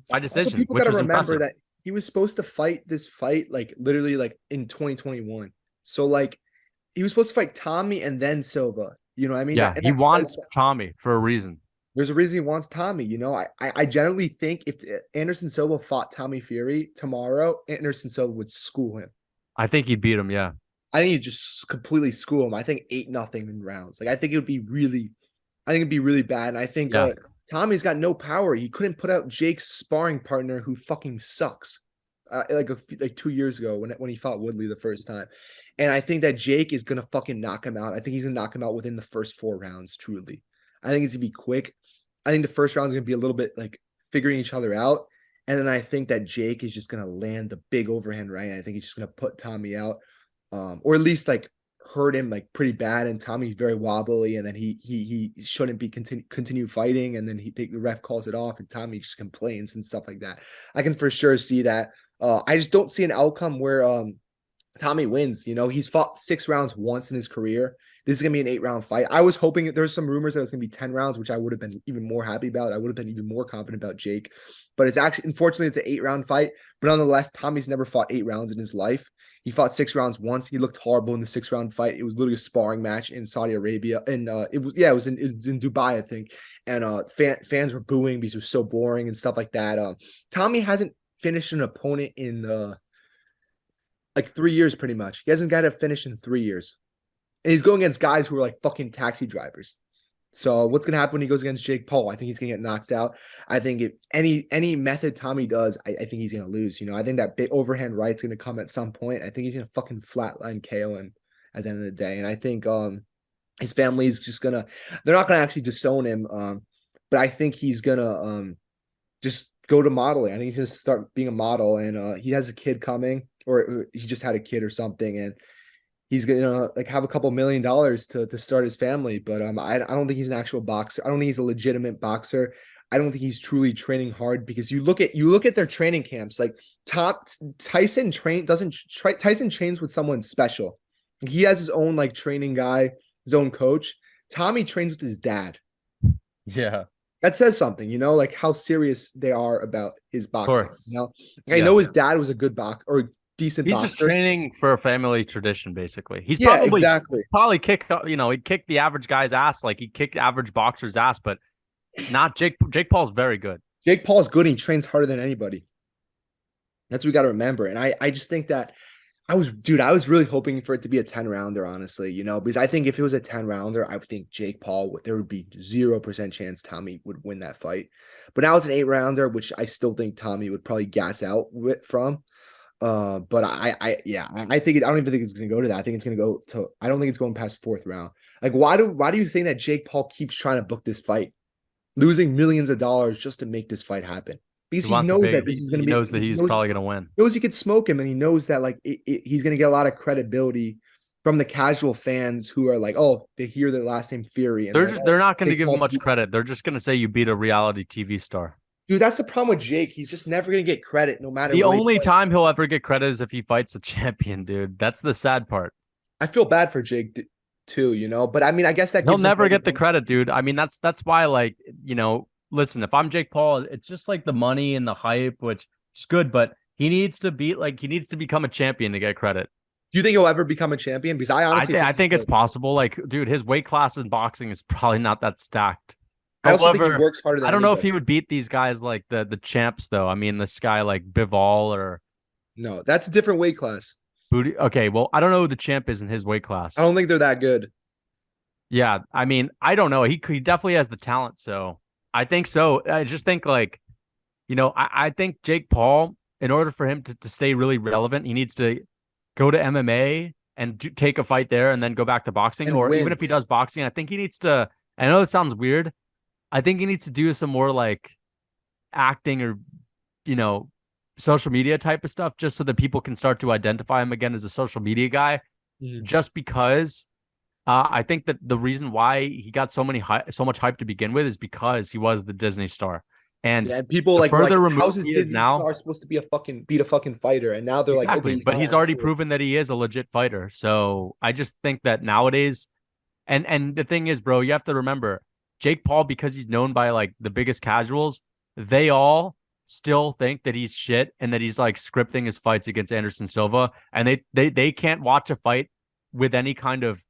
by decision, people which gotta was remember impressive. that he was supposed to fight this fight like literally like in 2021. So like he was supposed to fight Tommy and then Silva. You know what I mean? Yeah, he wants Tommy for a reason. There's a reason he wants Tommy. I generally think if Anderson Silva fought Tommy Fury tomorrow, Anderson Silva would school him. I think he'd beat him. Yeah. I think he'd just completely school him. I think 8-0 in rounds. Like I think it'd be really bad. And I think Tommy's got no power. He couldn't put out Jake's sparring partner who fucking sucks. Like 2 years ago when he fought Woodley the first time. And I think that Jake is gonna fucking knock him out. I think he's gonna knock him out within the first 4 rounds, truly. I think it's gonna be quick. I think the first round is gonna be a little bit like figuring each other out. And then I think that Jake is just gonna land the big overhand right. And I think he's just gonna put Tommy out. Or at least like hurt him like pretty bad, and Tommy's very wobbly, and then he shouldn't be continue fighting, and then the ref calls it off, and Tommy just complains and stuff like that. I can for sure see that. I just don't see an outcome where Tommy wins. You know, he's fought 6 rounds once in his career. This is gonna be an 8 round fight. I was hoping there's some rumors that it was gonna be 10 rounds, which I would have been even more happy about. I would have been even more confident about Jake. But it's actually, unfortunately, it's an 8 round fight. But nonetheless, Tommy's never fought 8 rounds in his life. He fought 6 rounds once. He looked horrible in the 6 round fight. It was literally a sparring match in Saudi Arabia. And it was in Dubai, I think. And fans were booing because it was so boring and stuff like that. Tommy hasn't finished an opponent in like 3 years, pretty much. He hasn't got a finish in 3 years. And he's going against guys who are like fucking taxi drivers. So what's gonna happen when he goes against Jake Paul? I think he's gonna get knocked out. I think if any method Tommy does, I think he's gonna lose. You know, I think that big overhand right's gonna come at some point. I think he's gonna fucking flatline KO him at the end of the day. And I think his family's just gonna, they're not gonna actually disown him. But I think he's gonna just go to modeling. I think he's gonna start being a model, and he has a kid coming, or he just had a kid or something, and he's gonna like have a couple $1 million to start his family. But I don't think he's an actual boxer. I don't think he's a legitimate boxer. I don't think he's truly training hard, because you look at their training camps. Like Tyson trains with someone special. He has his own like training guy, his own coach. Tommy trains with his dad. Yeah, of That says something, you know, like how serious they are about his boxing. course. You know, I Yeah. know his dad was a good boxer or decent He's just boxer. training for a family tradition, basically. He's Yeah, exactly. probably kick, he'd kick the average guy's ass, like he'd kick the average boxer's ass, but not Jake. Jake Paul's very good. Jake Paul's good. And he trains harder than anybody. That's what we got to remember. And I just think that I was really hoping for it to be a 10 rounder, honestly, you know, because I think if it was a 10 rounder, I would think Jake Paul, there would be 0% chance Tommy would win that fight. But now it's an 8 rounder, which I still think Tommy would probably gas out from. But I think I don't even think it's gonna go to that. I think it's gonna go to, I don't think it's going past 4th round. Like, why do you think that Jake Paul keeps trying to book this fight, losing millions of dollars just to make this fight happen? Because he knows that this is gonna he be, knows that he's probably gonna win. knows he could smoke him, and he knows that like he's gonna get a lot of credibility from the casual fans who are like, oh, they hear the last name Fury, and They're not going to Jake give him Paul much beat. credit. They're just going to say you beat a reality TV star. Dude, that's the problem with Jake. He's just never gonna get credit, no matter The what he only fights. time he'll ever get credit is if he fights a champion, dude. That's the sad part. I feel bad for Jake too, you know. But I mean, I guess that He'll gives him never get the credit. credit, dude. I mean, that's why, like, listen, if I'm Jake Paul, it's just like the money and the hype, which is good, but he needs to become a champion to get credit. Do you think he'll ever become a champion? Because I honestly I think he it's could. possible. Like, dude, his weight class in boxing is probably not that stacked. I also think he However, works harder I than don't know if anybody. he would beat these guys like the champs, though. I mean, this guy like Bivol or No, that's a different weight class. Booty. Okay, well, I don't know who the champ is in his weight I class. don't think they're that good. Yeah, I mean, I don't know. He definitely has the talent, so I think so. I just think like, I think Jake Paul, in order for him to stay really relevant, he needs to go to MMA and take a fight there and then go back to boxing. And Or even win. if he does boxing, I think he needs to, I know it sounds weird. I think he needs to do some more like acting or, you know, social media type of stuff just so that people can start to identify him again as a social media guy. Mhm. Just because I think that the reason why he got so much hype to begin with is because he was the Disney star. And Yeah, and people the like were like, further how's removed this he is Disney now, star supposed to be beat a fucking fighter? And now they're like, okay, exactly. he's But not he's already actually. proven that he is a legit fighter. So I just think that nowadays, and the thing is, bro, you have to remember Jake Paul, because he's known by like the biggest casuals, they all still think that he's shit and that he's like scripting his fights against Anderson Silva, and they can't watch a fight with any kind of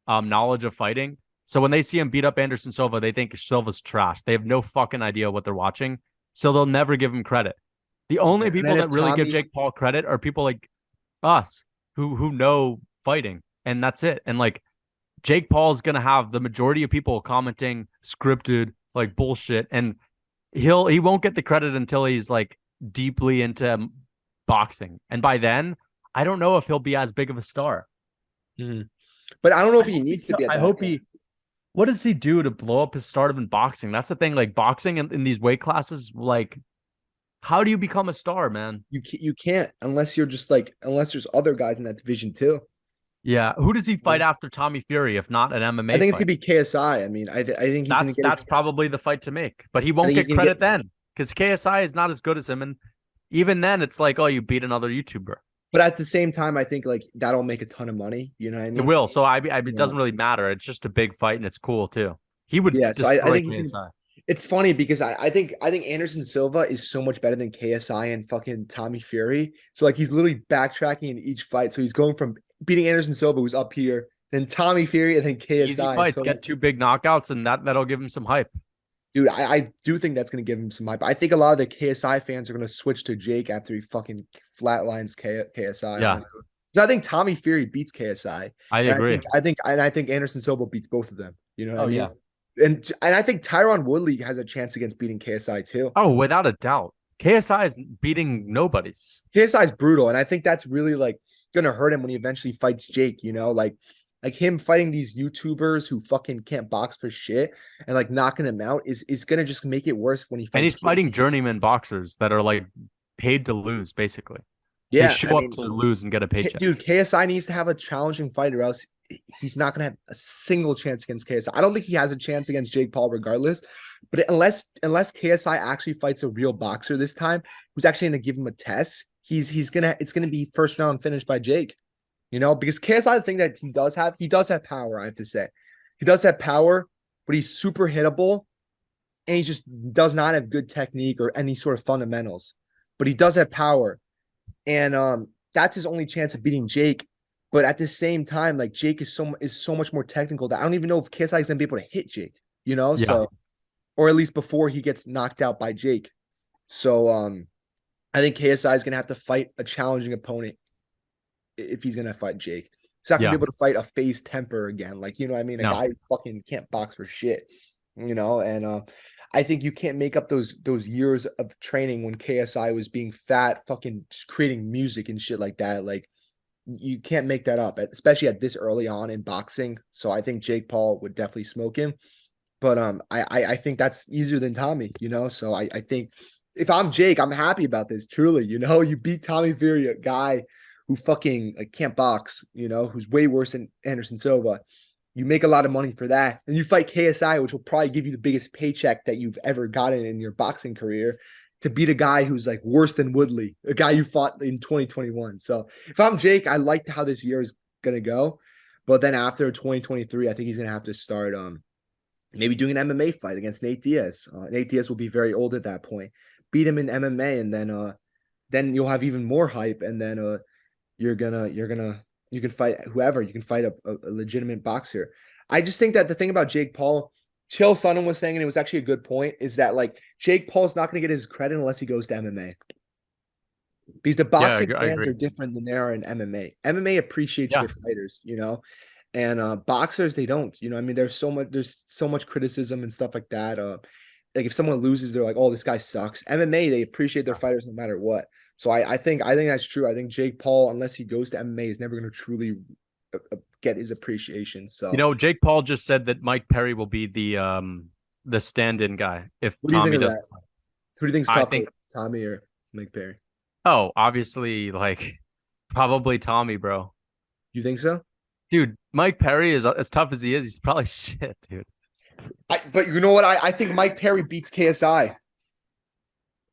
knowledge of fighting. So when they see him beat up Anderson Silva, they think Silva's trash. They have no fucking idea what they're watching. So they'll never give him credit. The only Yeah, and then people if that really give Tommy, Jake Paul credit are people like us who know fighting, and that's it. And like Jake Paul's gonna have the majority of people commenting scripted like bullshit, and he won't get the credit until he's like deeply into boxing. And by then, I don't know if he'll be as big of a star. Mhm. But I don't know if he needs to be at I that hope point. he. What does he do to blow up his stardom in boxing? That's the thing. Like boxing in these weight classes, like how do you become a star, man? You can't unless you're just like, unless there's other guys in that division too. Yeah. Who does he You fight know? after Tommy Fury, if not an I MMA think it's fight? gonna be KSI. I mean, I think he's gonna That's get his. that's probably the fight to make. But he I won't think he's get gonna get. credit then because KSI is not as good as him. And even then, it's like, oh, you beat another YouTuber. But at the same time, I think like that'll make a ton of money. You know what I It mean? will. So it Yeah. doesn't really matter. It's just a big fight and it's cool too. He would Yeah. So I destroy think he's gonna. KSI. It's funny because I think Anderson Silva is so much better than KSI and fucking Tommy Fury. So like he's literally backtracking in each fight. So he's going from beating Anderson Silva, who's up here, then Tommy Fury, and then Easy KSI. fights, So get two big knockouts, and that'll give him some hype. dude, I do think that's gonna give him some hype. I think a lot of the KSI fans are gonna switch to Jake after he fucking flatlines KSI, Yeah, honestly. Because I think Tommy Fury beats KSI. I And I agree. think I think and I think Anderson Silva beats both of them. You know what I Oh mean? yeah. And I think Tyron Woodley has a chance against beating KSI too. Oh, without a doubt. KSI is beating nobody's. KSI is brutal, and I think that's really like gonna hurt him when he eventually fights Jake. You know, like him fighting these YouTubers who fucking can't box for shit and like knocking him out is gonna just make it worse when he And fights he's Jake. fighting journeyman boxers that are like paid to lose, basically. They Yeah, I show up mean, to lose and get a paycheck. Dude, KSI needs to have a challenging fight, or else he's not gonna have a single chance against KSI. I don't think he has a chance against Jake Paul, regardless. But unless KSI actually fights a real boxer this time, who's actually gonna give him a test, he's gonna it's gonna be first round finished by Jake. You know, because KSI, the thing that he does have power. I have to say, he does have power, but he's super hittable, and he just does not have good technique or any sort of fundamentals. But he does have power, and that's his only chance of beating Jake. But at the same time, like Jake is so much more technical that I don't even know if KSI is gonna be able to hit Jake, you know. Yeah. So, or at least before he gets knocked out by Jake. So I think KSI is gonna have to fight a challenging opponent if he's gonna fight Jake. He's not gonna be Yeah. able to fight a phase temper again, like you know what I mean, a No. guy who fucking can't box for shit, you know. And I think you can't make up those years of training when KSI was being fat, fucking just creating music and shit like that. Like you can't make that up, especially at this early on in boxing. So I think Jake Paul would definitely smoke him. But I think that's easier than Tommy, you know. So I think if I'm Jake, I'm happy about this. Truly, you know, you beat Tommy Fury, a guy who fucking like can't box, you know, who's way worse than Anderson Silva. You make a lot of money for that, and you fight KSI, which will probably give you the biggest paycheck that you've ever gotten in your boxing career. To beat a guy who's like worse than Woodley, a guy you fought in 2021. So if I'm Jake, I liked how this year is gonna go, but then after 2023, I think he's gonna have to start maybe doing an MMA fight against Nate Diaz. Nate Diaz will be very old at that point. Beat him in MMA, and then you'll have even more hype, and then you can fight whoever. You can fight a legitimate boxer. I just think that the thing about Jake Paul, Chael Sonnen was saying, and it was actually a good point, is that like Jake Paul's not going to get his credit unless he goes to MMA. Because the Yeah, boxing I fans agree. are different than they are in MMA. MMA appreciates Yeah. their fighters, you know, and boxers they don't. You know, I mean, there's so much criticism and stuff like that. Like if someone loses, they're like, "Oh, this guy sucks." MMA, they appreciate their fighters no matter what. So I think that's true. I think Jake Paul, unless he goes to MMA, is never going to truly get his appreciation. You So know, Jake Paul just said that Mike Perry will be the stand-in guy if what do you think Tommy of doesn't that? fight. Who do you think's I tougher, think, Tommy or Mike Perry? oh, obviously, like probably Tommy, bro. You think so? Dude, Mike Perry is as tough as he is. He's probably shit, dude. But you know what? I think Mike Perry beats KSI.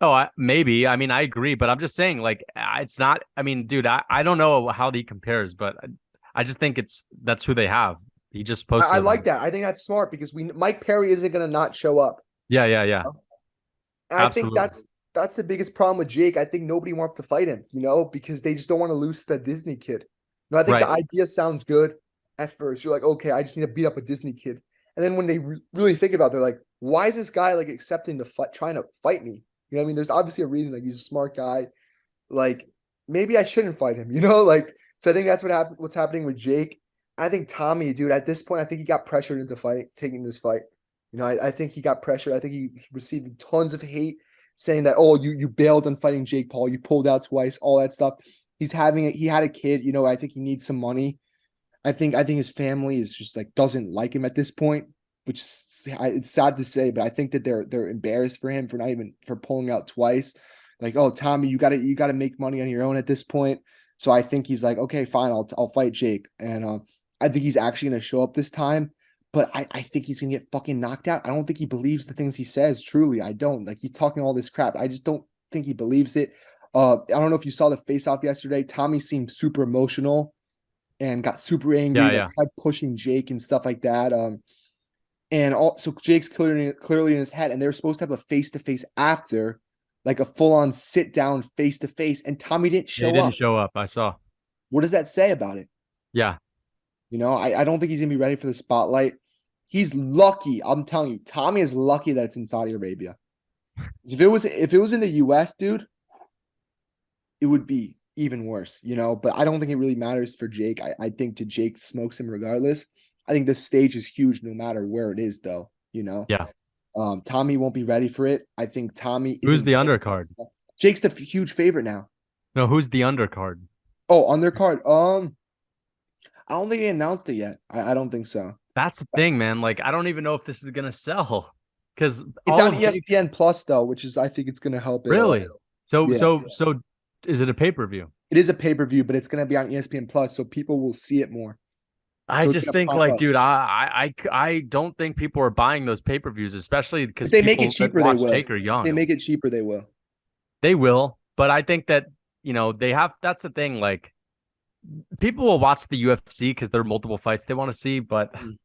Oh, maybe. I mean, I agree, but I'm just saying, like, it's not. I mean, dude, I don't know how he compares, but I just think that's who they have. He just I posted a like bunch. that. I think that's smart because we Mike Perry isn't going to not show up. Yeah, yeah, yeah. And I think Absolutely. that's the biggest problem with Jake. I think nobody wants to fight him, you know, because they just don't want to lose to the Disney kid. You know, I think the Right. idea sounds good at first. You're like, okay, I just need to beat up a Disney kid. And then when they really think about it, they're like, why is this guy like accepting the fight, trying to fight me? You know what I mean? There's obviously a reason. Like he's a smart guy. Like maybe I shouldn't fight him, you know? Like, so I think that's what's happening with Jake. I think Tommy, dude, at this point, I think he got pressured into fighting, taking this fight. You know, I think he got pressured. I think he received tons of hate saying that, oh, you bailed on fighting Jake Paul, you pulled out twice, all that stuff. He had a kid, you know, I think he needs some money. I think his family is just like doesn't like him at this point, which it's sad to say, but I think that they're embarrassed for him for not even for pulling out twice. Like, oh, Tommy, you gotta make money on your own at this point. So I think he's like, okay, fine, I'll fight Jake, and I think he's actually gonna show up this time. But I think he's gonna get fucking knocked out. I don't think he believes the things he says. Truly, I don't. Like he's talking all this crap. I just don't think he believes it. I don't know if you saw the face off yesterday. Tommy seemed super emotional and got super angry, Yeah, like yeah. tried pushing Jake and stuff like that. And also Jake's clearly in his head, and they were supposed to have a face to face after, like a full on sit down face to face, and Tommy didn't They show didn't up. show up. I saw. What does that say about it? Yeah. I don't think he's gonna be ready for the spotlight. He's lucky. I'm telling you, Tommy is lucky that it's in Saudi Arabia. If it was in the US, dude, it would be even worse. But I don't think it really matters for Jake. I think to Jake smokes him regardless. I think this stage is huge no matter where it is, though. Yeah. Tommy won't be ready for it. I think Tommy Who's isn't. the undercard? Jake's the huge favorite now. No, who's the undercard? Oh, undercard. I don't think they announced it yet. I don't think so. That's the thing, man. Like, I don't even know if this is gonna sell because It's all on of Jake. ESPN Plus though, which is I think it's gonna help it. Really? So, Yeah, so, so, is it a pay per view? it is a pay per view, but it's gonna be on ESPN Plus, so people will see it more. I So it's just gonna think, pop like, up. dude, I don't think people are buying those pay per views, especially If because they make it people that cheaper, they watch will. Jake are If they young. make it cheaper, they will. They will, but I think that they have. That's the thing. Like, people will watch the UFC because there are multiple fights they want to see, but Mm.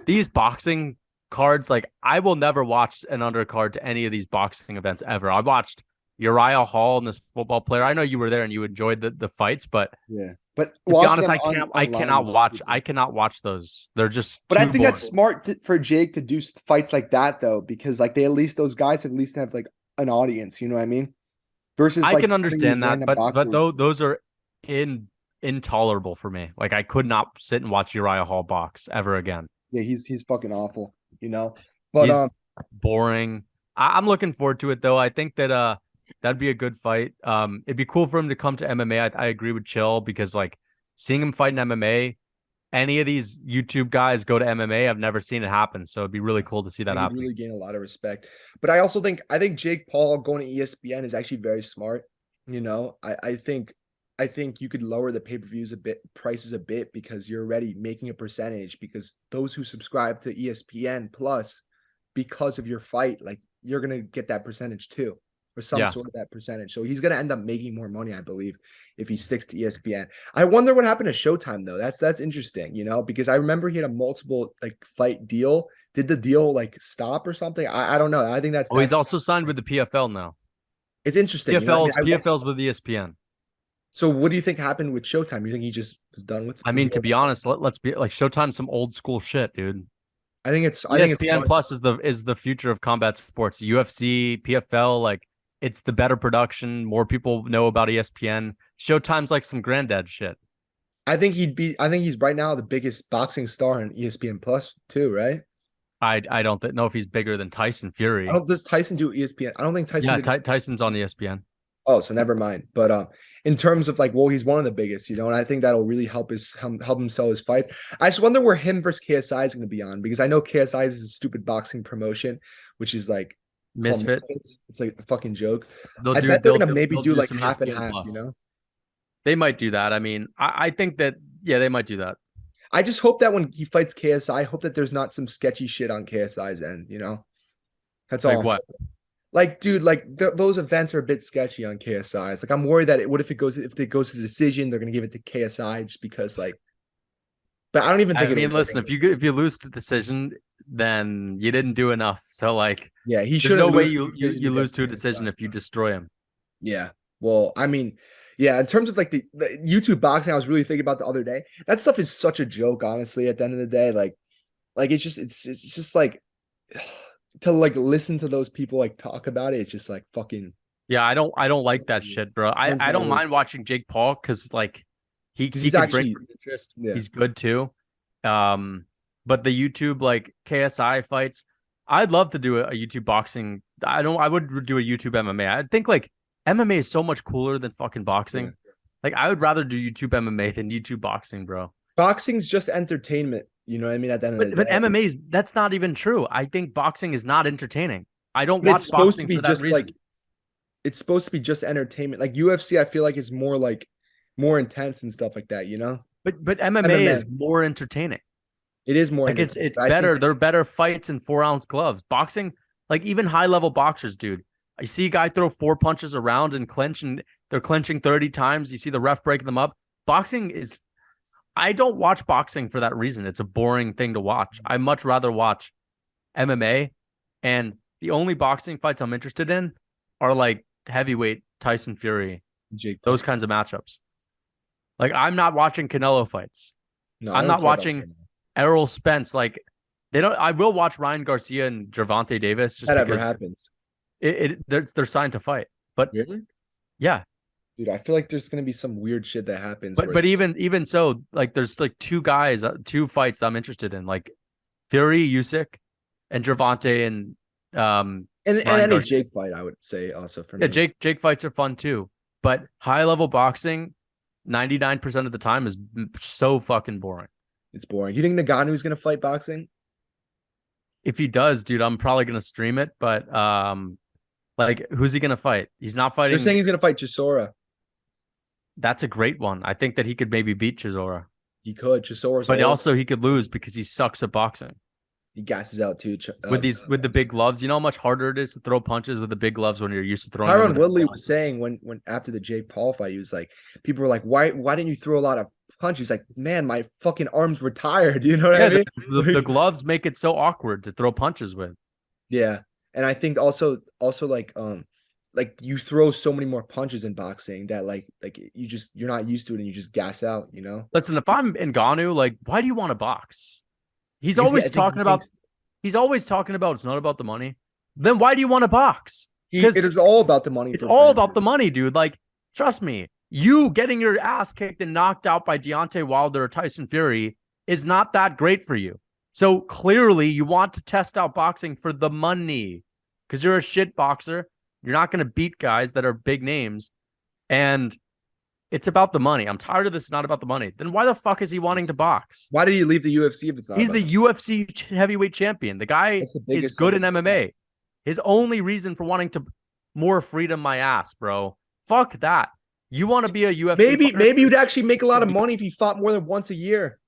these boxing cards, like I will never watch an undercard to any of these boxing events ever. I watched Uriah Hall and this football player. I know you were there and you enjoyed the fights, but Yeah, but to be watching honest, them I online cannot is. watch I cannot watch those. They're just But I too think that's boring. smart for Jake to do fights like that though, because like they at least those guys at least have like an audience. You know what I mean? Versus I like can putting these understand that, random but boxers. those are in intolerable for me. Like I could not sit and watch Uriah Hall box ever again. Yeah, he's fucking awful. But He's boring. I'm looking forward to it though. I think that that'd be a good fight. It'd be cool for him to come to MMA. I agree with Chill because like seeing him fight in MMA, any of these YouTube guys go to MMA. I've never seen it happen, so it'd be really cool to see that he'd happening. really gain a lot of respect. But I think Jake Paul going to ESPN is actually very smart. I think you could lower the pay-per-views prices a bit because you're already making a percentage because those who subscribe to ESPN Plus because of your fight, like you're gonna get that percentage too, or some Yeah. sort of that percentage. So he's gonna end up making more money, I believe, if he sticks to ESPN. I wonder what happened to Showtime though. That's interesting, because I remember he had a multiple like fight deal. Did the deal like stop or something? I don't know. I think that's Oh, he's that's also signed with the PFL now. it's interesting. PFL's PFL's with ESPN. So what do you think happened with Showtime? You think he just was done with I the mean, to deal? be honest, let's be like Showtime's some old school shit, dude. I think it's ESPN smart. Plus is the future of combat sports. UFC, PFL, like it's the better production. More people know about ESPN. Showtime's like some granddad shit. I think he's right now the biggest boxing star in ESPN Plus too, right? I don't know if he's bigger than Tyson I Fury. don't does Tyson do ESPN? I don't think Tyson Yeah, did. Tyson's on ESPN. Oh, so never mind. But in terms of like, well, he's one of the biggest, and I think that'll really help him sell his fights. I just wonder where him versus KSI is going to be on because I know KSI is a stupid boxing promotion, which is like called Misfit. Misfits. It's like a fucking joke. They'll I do bet they're they'll gonna do maybe they'll do do like some half and ESPN half. Plus. They might do that. I mean, I think that yeah, they might do that. I just hope that when he fights KSI, I hope that there's not some sketchy shit on KSI's end. That's all Like I'm what? hoping. Like, dude, like those events are a bit sketchy on KSI. It's like I'm worried that what if it goes to the decision, they're gonna give it to KSI just because like. But I don't even I think it'll mean, work. listen, if you lose the decision, then you didn't do enough. So like, Yeah, he there's no shouldn't way lose the decision you to get lose to to a decision KSI. if you destroy him. Yeah. Well, I mean, yeah, in terms of like the YouTube boxing, I was really thinking about the other day. That stuff is such a joke, honestly, at the end of the day. Like it's just like to like listen to those people like talk about it, it's just like fucking Yeah, I don't like that shit, bro. burns I my don't ears. mind watching Jake Paul because like Because he he's could bring actually interest. yeah. He's good too. Um, but the YouTube like KSI fights, I'd love to do a YouTube boxing. I would do a YouTube MMA. I think like MMA is so much cooler than fucking Yeah. boxing. Like I would rather do YouTube MMA than YouTube boxing, bro. Boxing's just entertainment, you know what I mean, at the end of the But day. MMA is that's not even true. I think boxing is not entertaining. I don't But it's watch supposed to boxing be for that just reason. like it's supposed to be just entertainment. Like UFC, I feel like it's more like more intense and stuff like that, you know? But MMA MMA, is more entertaining. it is more Like entertaining. it's I think better. They're better fights in 4 ounce gloves. Boxing, like even high level boxers, dude. I see a guy throw 4 punches around and clench, and they're clenching 30 times. You see the ref breaking them up. Boxing is. I don't watch boxing for that reason. It's a boring thing to watch. I much rather watch MMA, and the only boxing fights I'm interested in are like heavyweight Tyson Fury, Jake those Paul. kinds of matchups. Like I'm not watching Canelo fights. No, I I'm don't not care about watching Canelo. Errol Spence. Like they don't. I will watch Ryan Garcia and Gervonta Davis just That ever because happens. they're signed to fight. But Really? yeah, Dude, I feel like there's gonna be some weird shit that happens but where but even so, like there's like two guys, two fights I'm interested in, like Fury, Usyk, and Gervonta and and Ryan any Garcia. Jake fight, I would say also for Yeah, me. Jake fights are fun too, but high level boxing, 99% of the time is so fucking boring. It's boring. You think Ngannou's gonna fight boxing? If he does, dude, I'm probably gonna stream it. But like, who's he gonna fight? He's not They're saying fighting. he's gonna fight Chisora. That's a great one. I think that he could maybe beat Chisora, He could. Chisora's but old. also he could lose because he sucks at boxing. He gasses out too. With the big gloves, you know how much harder it is to throw punches with the big gloves when you're used to throwing them Tyron with Woodley a was saying when after the Jake Paul fight, he was like, people were like, why didn't you throw a lot of punches? He's like, man, my fucking arms were tired. You know what I yeah, mean? the gloves make it so awkward to throw punches with. Yeah. And I think also like you throw so many more punches in boxing that like you're not used to it and you just gas out, you know? Listen, if I'm Ngannou, like, why do you want to box? He's Because always I think he talking about thinks he's always talking about it's not about the money. Then why do you want to box? it Because is all about the money it's for all about the Francis. money, dude. Like, trust me, you getting your ass kicked and knocked out by Deontay Wilder or Tyson Fury is not that great for you. So clearly, you want to test out boxing for the money because you're a shit boxer. You're not going to beat guys that are big names. And it's about the money. I'm tired of this. It's not about the money. Then why the fuck is he wanting to box? Why did he leave the UFC if it's not He's about the the money? UFC heavyweight champion. The guy That's the is biggest good selling in point. MMA. His only reason for wanting to more freedom, my ass, bro. Fuck that. You want to be a UFC fighter? Maybe you'd actually make a lot of money if you fought more than once a year,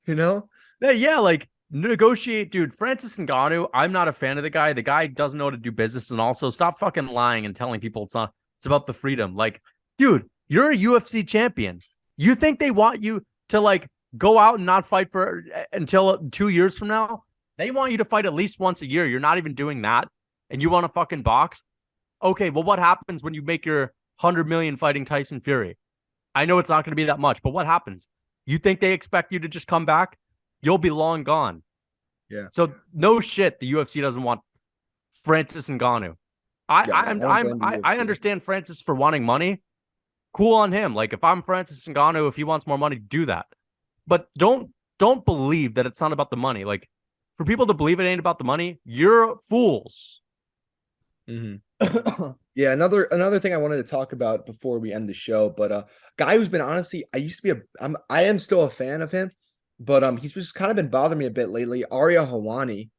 you know? Yeah, like negotiate, dude. Francis Ngannou, I'm not a fan of the guy. The guy doesn't know how to do business, and also stop fucking lying and telling people it's not. It's about the freedom. Like, dude, you're a UFC champion. You think they want you to like go out and not fight for until 2 years from now? They want you to fight at least once a year. You're not even doing that, and you want to fucking box? Okay, well, what happens when you make your 100 million fighting Tyson Fury? I know it's not going to be that much, but what happens? You think they expect you to just come back? You'll be long gone. Yeah. So no shit, the UFC doesn't want Francis Ngannou. I Yeah, I I don't I'm blame the I UFC. understand Francis for wanting money. Cool on him. Like if I'm Francis Ngannou, if he wants more money, do that. But don't believe that it's not about the money. Like for people to believe it ain't about the money, you're fools. Mm-hmm. Yeah, another thing I wanted to talk about before we end the show, but guy who's been honestly, I am still a fan of him, but he's just kind of been bothering me a bit lately. Ariel Hawani,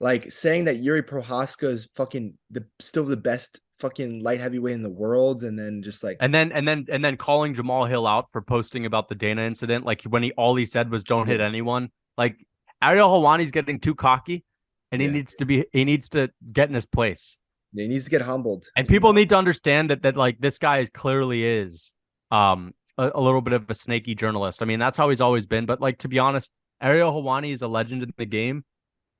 like saying that Yuri Prohaska is fucking still the best fucking light heavyweight in the world, and then just like And then calling Jamal Hill out for posting about the Dana incident, like when all he said was don't hit yeah, anyone. Like Ariel Hawani's getting too cocky, and yeah, he needs to get in his place. he needs to get humbled, And you people know. need to understand that like this guy is clearly is a little bit of a snaky journalist. I mean, that's how he's always been. But like to be honest, Ariel Hawani is a legend in the game.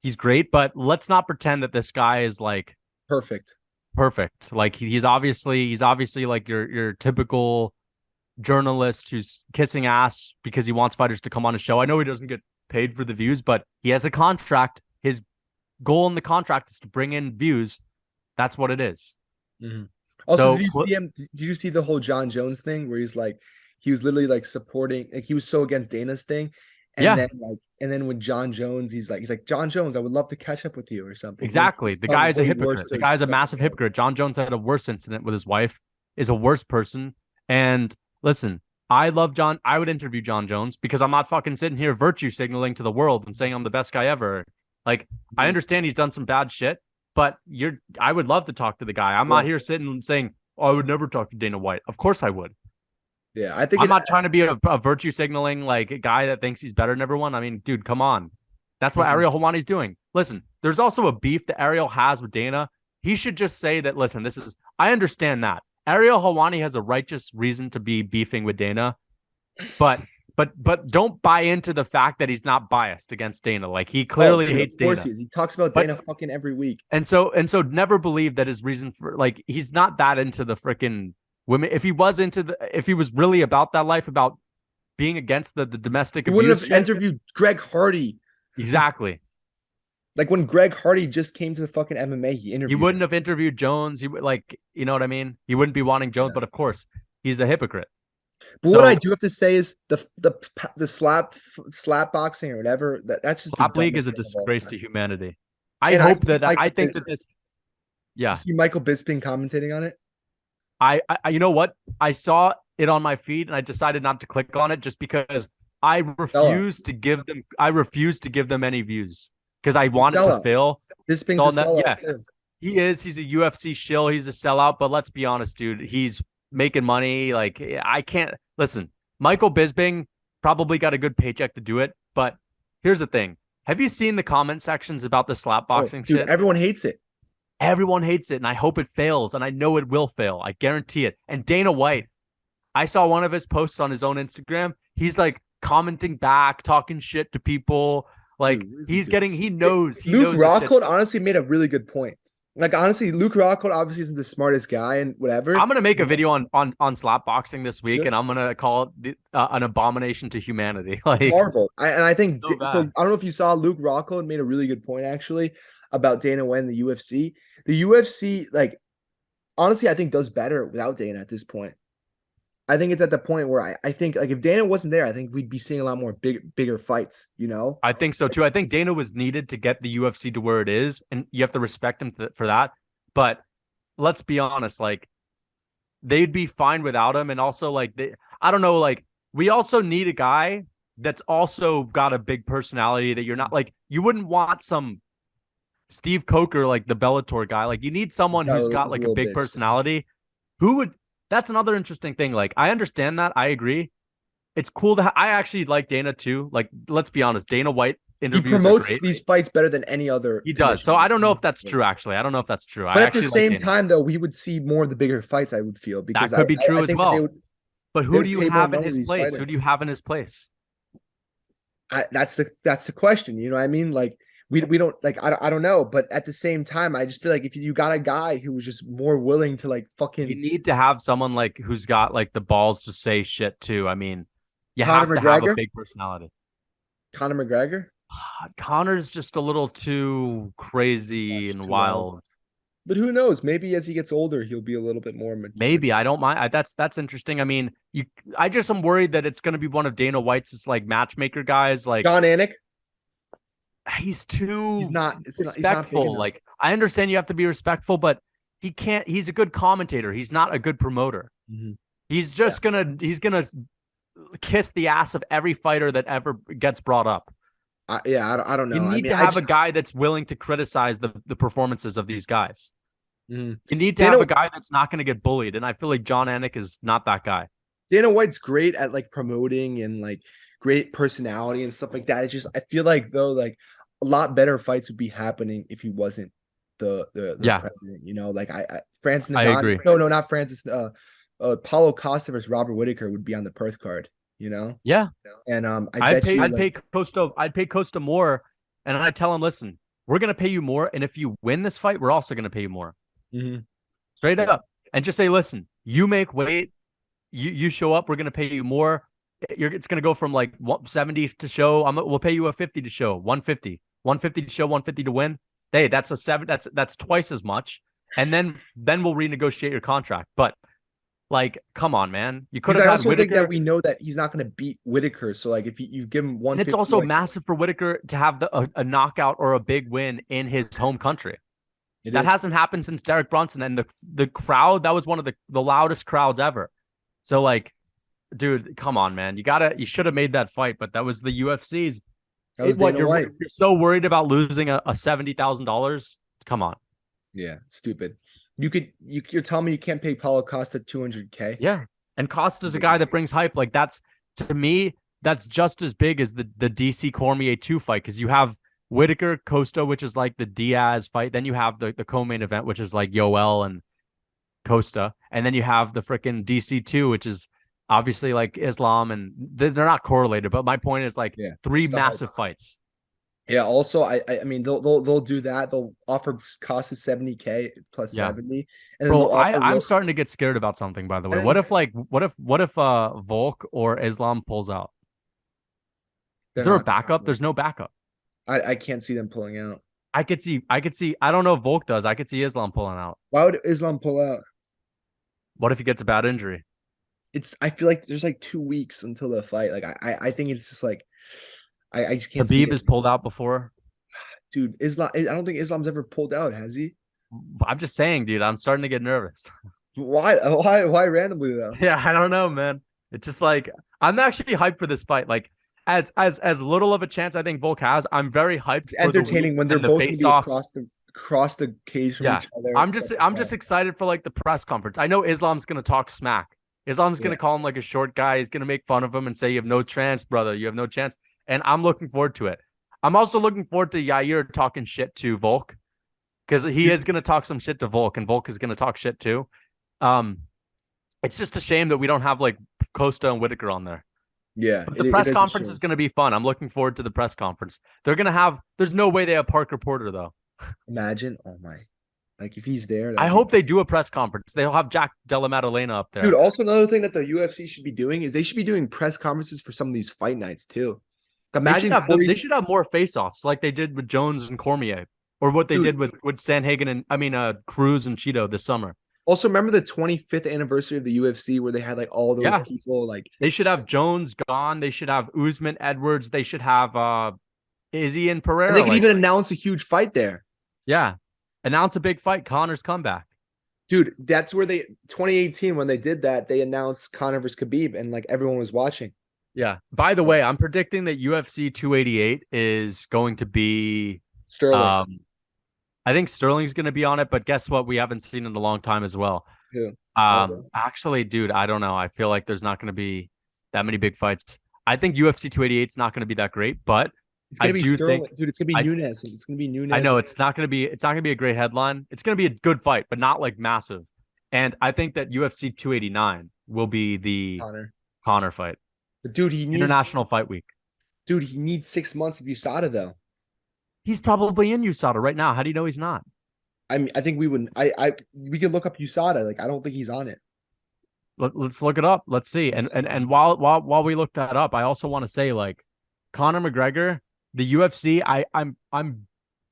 He's great, but let's not pretend that this guy is like Perfect. perfect. Like he's obviously like your typical journalist who's kissing ass because he wants fighters to come on his show. I know he doesn't get paid for the views, but he has a contract. His goal in the contract is to bring in views. That's what it is. Mhm. Also, So did you see the whole John Jones thing where he was literally like supporting, like he was so against Dana's thing, yeah, and then when John Jones, he's like John Jones, I would love to catch up with you or something. exactly. He's The telling guy him is a way worse hypocrite. to The his guy is a fucking massive wife. hypocrite. John Jones had a worse incident with his wife, is a worse person. And listen, I love John. I would interview John Jones because I'm not fucking sitting here virtue signaling to the world and saying I'm the best guy ever. Like, I Mhm. understand he's done some bad shit, but I would love to talk to the guy. I'm Yeah, not here sitting and saying, oh, I would never talk to Dana White. Of course I would. Yeah, I think I'm it. not trying to be a virtue signaling like a guy that thinks he's better than everyone. I mean, dude, come on. That's what Mhm. Ariel Helwani's doing. Listen, there's also a beef that Ariel has with Dana. He should just say that, listen, this is, I understand that. Ariel Helwani has a righteous reason to be beefing with Dana, but but don't buy into the fact that he's not biased against Dana. Like he Oh, clearly dude, of hates course Dana. he is. He talks about But Dana fucking every week. and so never believe that his reason for like he's not that into the freaking women. If he was really about that life, about being against the domestic He wouldn't abuse have shit. interviewed Greg Hardy. Exactly. Like when Greg Hardy just came to the fucking MMA, he He interviewed him. wouldn't have interviewed Jones. He would like, you know what I mean? He wouldn't be wanting Jones, Yeah. but of course, he's a hypocrite. But what I So do have to say is the slap boxing or whatever, that's just the Slap League is dumbest a thing of all disgrace time. to humanity. And I think that this You yeah. see Michael Bisping commentating on it. I you know what? I saw it on my feed and I decided not to click on it just because Sellout. I refuse to give them any views because I He's a want it to sellout. fail. Bisping's a So that sellout yeah, too. he's a UFC shill, he's a sellout, but let's be honest, dude, he's making money. Like I can't listen. Michael Bisping probably got a good paycheck to do it, but here's the thing. Have you seen the comment sections about the slap Oh, boxing dude, shit? everyone hates it. Everyone hates it, and I hope it fails, and I know it will fail. I guarantee it. And Dana White, I saw one of his posts on his own Instagram. He's like commenting back, talking shit to people. Like Dude, what is he doing? he Luke knows this shit. Rockhold honestly made a really good point. Like honestly, Luke Rockhold obviously isn't the smartest guy and whatever. I'm gonna make a video on slap boxing this week, Sure. and I'm gonna call it an abomination to humanity. It's Like horrible. And I think so so. bad. I don't know if you saw Luke Rockhold made a really good point actually about Dana White and the UFC. The UFC, like honestly, I think does better without Dana at this point. I think it's at the point where I think like if Dana wasn't there, I think we'd be seeing a lot more bigger fights, you know? I think so too. I think Dana was needed to get the UFC to where it is, and you have to respect him for that. But let's be honest, like they'd be fine without him. And also, like, I don't know, like, we also need a guy that's also got a big personality that you're not like, you wouldn't want some Steve Coker, like the Bellator guy. Like, you need someone who's got He's a like a little big bitch. personality who would, that's another interesting thing. Like, I understand that. I agree. It's cool to, I actually like Dana too. Like, let's be honest, Dana White He interviews are promotes great. these fights better than any other He does. So commissioner. I don't know if that's true, actually. I don't know if that's true. I But at the actually like same Dana. time, though, we would see more of the bigger fights, I would feel, That because could be I true as think that well. But they who do would you pay more have in money to his these place? Who do fighters. you have in his place? That's the question. You know what I mean? Like we don't like I don't know, but at the same time, I just feel like if you got a guy who was just more willing to like You fucking need to have someone like who's got like the balls to say shit too. I mean, you Conor have to have a McGregor, big personality. Conor McGregor, Connor's just a little too crazy much and too wild. wild. But who knows? Maybe as he gets older, he'll be a little bit more Maybe I don't mind. That's interesting. I mean, you. I just am worried that it's going to be one of Dana White's like matchmaker guys. Like John Anik. he's too He's not big respectful. enough. Like I understand you have to be respectful, but he can't. He's a good commentator. He's not a good promoter. Mhm. Yeah. He's gonna kiss the ass of every fighter that ever gets brought up. I don't You know. I need mean, to have a guy that's willing to criticize the performances of these guys. mhm. You need to have Dana a guy that's not going to get bullied. And I feel like John Anik is not that guy. Dana White's great at like promoting and like great personality and stuff like that. It's just I feel like though like a lot better fights would be happening if he wasn't the Yeah, president. You know, like I Francis I Ngannou. agree. No, not Francis. Paulo Costa versus Robert Whitaker would be on the Perth card. You know, Yeah. and I bet you I'd like pay Costa more. And I tell him, listen, we're going to pay you more. And if you win this fight, we're also going to pay you more. mhm, Straight yeah. up. And just say, listen, you make weight, you show up, we're going to pay you more. It's going to go from like 70 to show. We'll pay you a 50 to show, 150 to show, 150 to win. Hey, that's a seven. That's twice as much. And then we'll renegotiate your contract. But like, come on, man, you could Because have I had also think that Whitaker. we know that he's not going to beat Whitaker. So like if you give him And it's 150, also like massive for Whitaker to have a knockout or a big win in his home country. it That is. hasn't happened since Derek Brunson, and the crowd, that was one of the loudest crowds ever. So like, dude, come on, man, you should have made that fight, but that was the UFC's. That was What Dana White. you're so worried about losing a $70,000? Come on, Yeah, stupid. You're telling me you can't pay Paulo Costa 200K? yeah. And Costa's a guy that Ridiculous. brings hype. Like that's to me, that's just as big as the DC Cormier 2 fight because you have Whitaker Costa, which is like the Diaz fight. Then you have the co-main event, which is like Yoel and Costa, and then you have the freaking DC2, which is obviously like Islam, and they're not correlated. But my point is like Yeah, three just the hype. massive fights. Yeah. Also, I mean they'll do that. They'll offer Costa 70K plus Yeah, 70, and then bro. they'll offer I'm starting to get scared about something. By the way, and what if Volk or Islam pulls out? Is they're there a not going backup? to. There's no backup. I can't see them pulling out. I could see. I don't know if Volk does. I could see Islam pulling out. Why would Islam pull out? What if he gets a bad injury? I feel like there's like 2 weeks until the fight. Like I think it's just like I just can't see Habib it. has pulled out before. Dude, Islam, I don't think Islam's ever pulled out, has he? I'm just saying, dude. I'm starting to get nervous. Why randomly though? Yeah, I don't know, man. It's just like I'm actually hyped for this fight. Like as little of a chance I think Volk has, I'm very hyped It's for the week entertaining when they're and the both gonna face be offs. across the cage from Yeah, each other and stuff like I'm that. just excited for like the press conference. I know Islam's gonna talk smack. Islam's Yeah. gonna call him like a short guy. He's gonna make fun of him and say you have no chance, brother. You have no chance. And I'm looking forward to it. I'm also looking forward to Yair talking shit to Volk because he is gonna talk some shit to Volk, and Volk is gonna talk shit too. Um, it's just a shame that we don't have like Costa and Whitaker on there. Yeah, But the it press is a conference is shame. going to be fun. I'm looking forward to the press conference. They're going to have, there's no way they have Parker Porter, though. Imagine, oh my, like if he's there, that I would be hope they do a press conference. They'll have Jack Della Maddalena up dude. there. Also, another thing that the UFC should be doing is they should be doing press conferences for some of these fight nights too. Imagine They Corey's should have more face-offs like they did with Jones and Cormier, or what they dude. did with Sanhagen and Cruz and Cheeto this summer. Also, remember the 25th anniversary of the UFC where they had like all those Yeah, people like they should have Jones gone. They should have Usman Edwards. They should have Izzy and and they Pereira. could Like, even announce a huge fight there. yeah, announce a big fight. Connor's comeback. Dude, that's where they 2018 when they did that, they announced Conor versus Khabib and like everyone was watching. Yeah. By the So way, I'm predicting that UFC 288 is going to be. Sterling, Um, I think Sterling's going to be on it, but guess what? We haven't seen in a long time as well. too. Aldo. Actually, dude, I don't know. I feel like there's not going to be that many big fights. I think UFC 288 is not going to be that great, but It's I gonna be do think Sterling, dude. It's gonna be I Nunes. It's gonna be I Nunes. know it's not going to be a great headline. It's going to be a good fight, but not like massive. And I think that UFC 289 will be the Conor. Conor fight, But dude, International Fight Week. he needs 6 months of USADA though. He's probably in USADA right now. How do you know he's not? I mean, I think we would we could look up USADA. Like, I don't think he's on it. Let's look it up. Let's see. And while we look that up, I also want to say like Conor McGregor, the UFC. I'm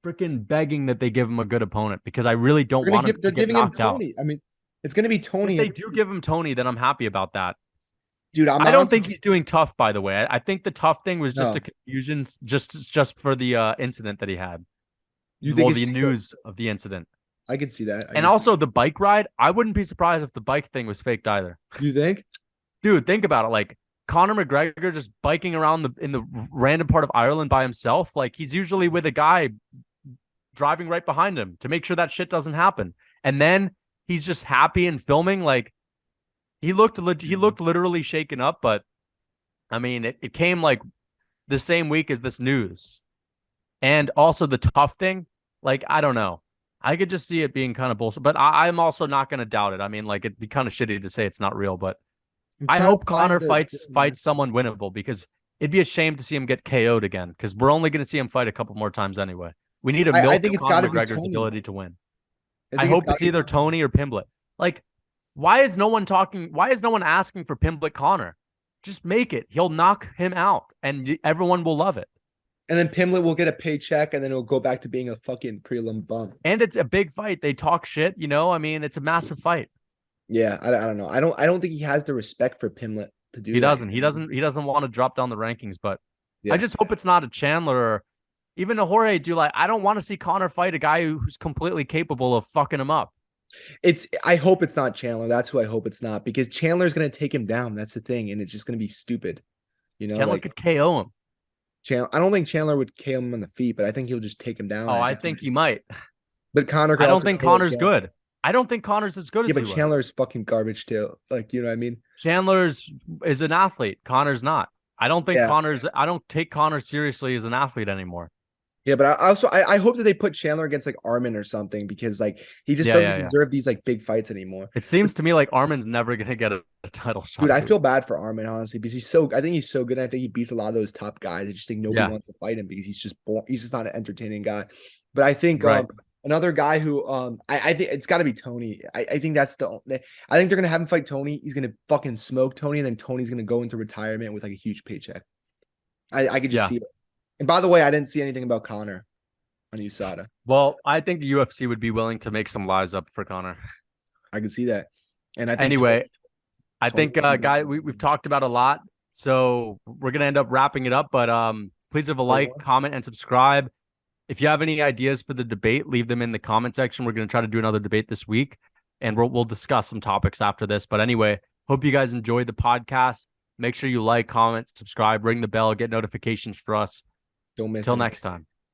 freaking begging that they give him a good opponent because I really don't want him They're to get giving him knocked out. Tony. I mean, it's gonna be If Tony. they do give him Tony, then I'm happy about that. Dude, I'm I don't honestly think he's doing tough. By the way, I think the tough thing was just a no. confusion, just for the incident that he had. You think Well, it's the just news of the incident, I could see that. I and could see also the bike ride. I wouldn't be surprised if the bike thing was faked either. You think? Dude, think about it. Like Conor McGregor just biking around in the random part of Ireland by himself. Like he's usually with a guy driving right behind him to make sure that shit doesn't happen. And then he's just happy and filming. Like he looked literally shaken up. But I mean, it came like the same week as this news. And also the tough thing, like I don't know. I could just see it being kind of bullshit, but I'm also not going to doubt it. I mean, like it'd be kind of shitty to say it's not real, but I'm I trying to hope find Conor the fights someone winnable because it'd be a shame to see him get KO'd again because we're only going to see him fight a couple more times anyway. We need to I milk think it's Conor gotta be McGregor's Tony. ability to win. I I think it's hope gotta it's be either Tony. Tony or Pimblett. Like, why is no one talking? Why is no one asking for Pimblett Conor? Just make it. He'll knock him out, and everyone will love it. And then Pimlet will get a paycheck and then it'll go back to being a fucking prelim bum. And it's a big fight. They talk shit, you know. I mean, it's a massive fight. Yeah, I don't know. I don't think he has the respect for Pimlet to do He that. doesn't. He doesn't want to drop down the rankings. But I Yeah. just hope it's not a Chandler or even a Jorge. Do like I don't want to see Conor fight a guy who's completely capable of fucking him up. I hope it's not Chandler. That's who I hope it's not because Chandler's gonna take him down. That's the thing, and it's just gonna be stupid. You know, Chandler like could KO him. I don't think Chandler would KO him on the feet, but I think he'll just take him down. Oh, I think he might. But Connor could I don't also think KO Conor's Chandler. good. I don't think Conor's as good Yeah, as but he was. Chandler's fucking garbage too. Like, you know what I mean? Chandler's is an athlete. Connor's not. Yeah. I don't take Conor seriously as an athlete anymore. Yeah, but I hope that they put Chandler against like Armin or something because like he just Yeah, doesn't yeah, yeah. deserve these like big fights anymore. It But seems to me like Armin's never gonna get a title dude, shot, I dude. feel bad for Armin honestly because I think he's so good. And I think he beats a lot of those top guys. I just think nobody Yeah, wants to fight him because he's just not an entertaining guy. But I think right. another guy who I think it's got to be Tony. I think that's I think they're gonna have him fight Tony. He's gonna fucking smoke Tony, and then Tony's gonna go into retirement with like a huge paycheck. I could just Yeah. see it. And by the way, I didn't see anything about Conor on USADA. Well, I think the UFC would be willing to make some lies up for Conor. I could see that. And I think Anyway, I Tony think guy we've talked about a lot. So we're gonna end up wrapping it up. But please leave a like, comment, and subscribe. If you have any ideas for the debate, leave them in the comment section. We're gonna try to do another debate this week, and we'll discuss some topics after this. But anyway, hope you guys enjoyed the podcast. Make sure you like, comment, subscribe, ring the bell, get notifications for us. don't miss Till anything. next time.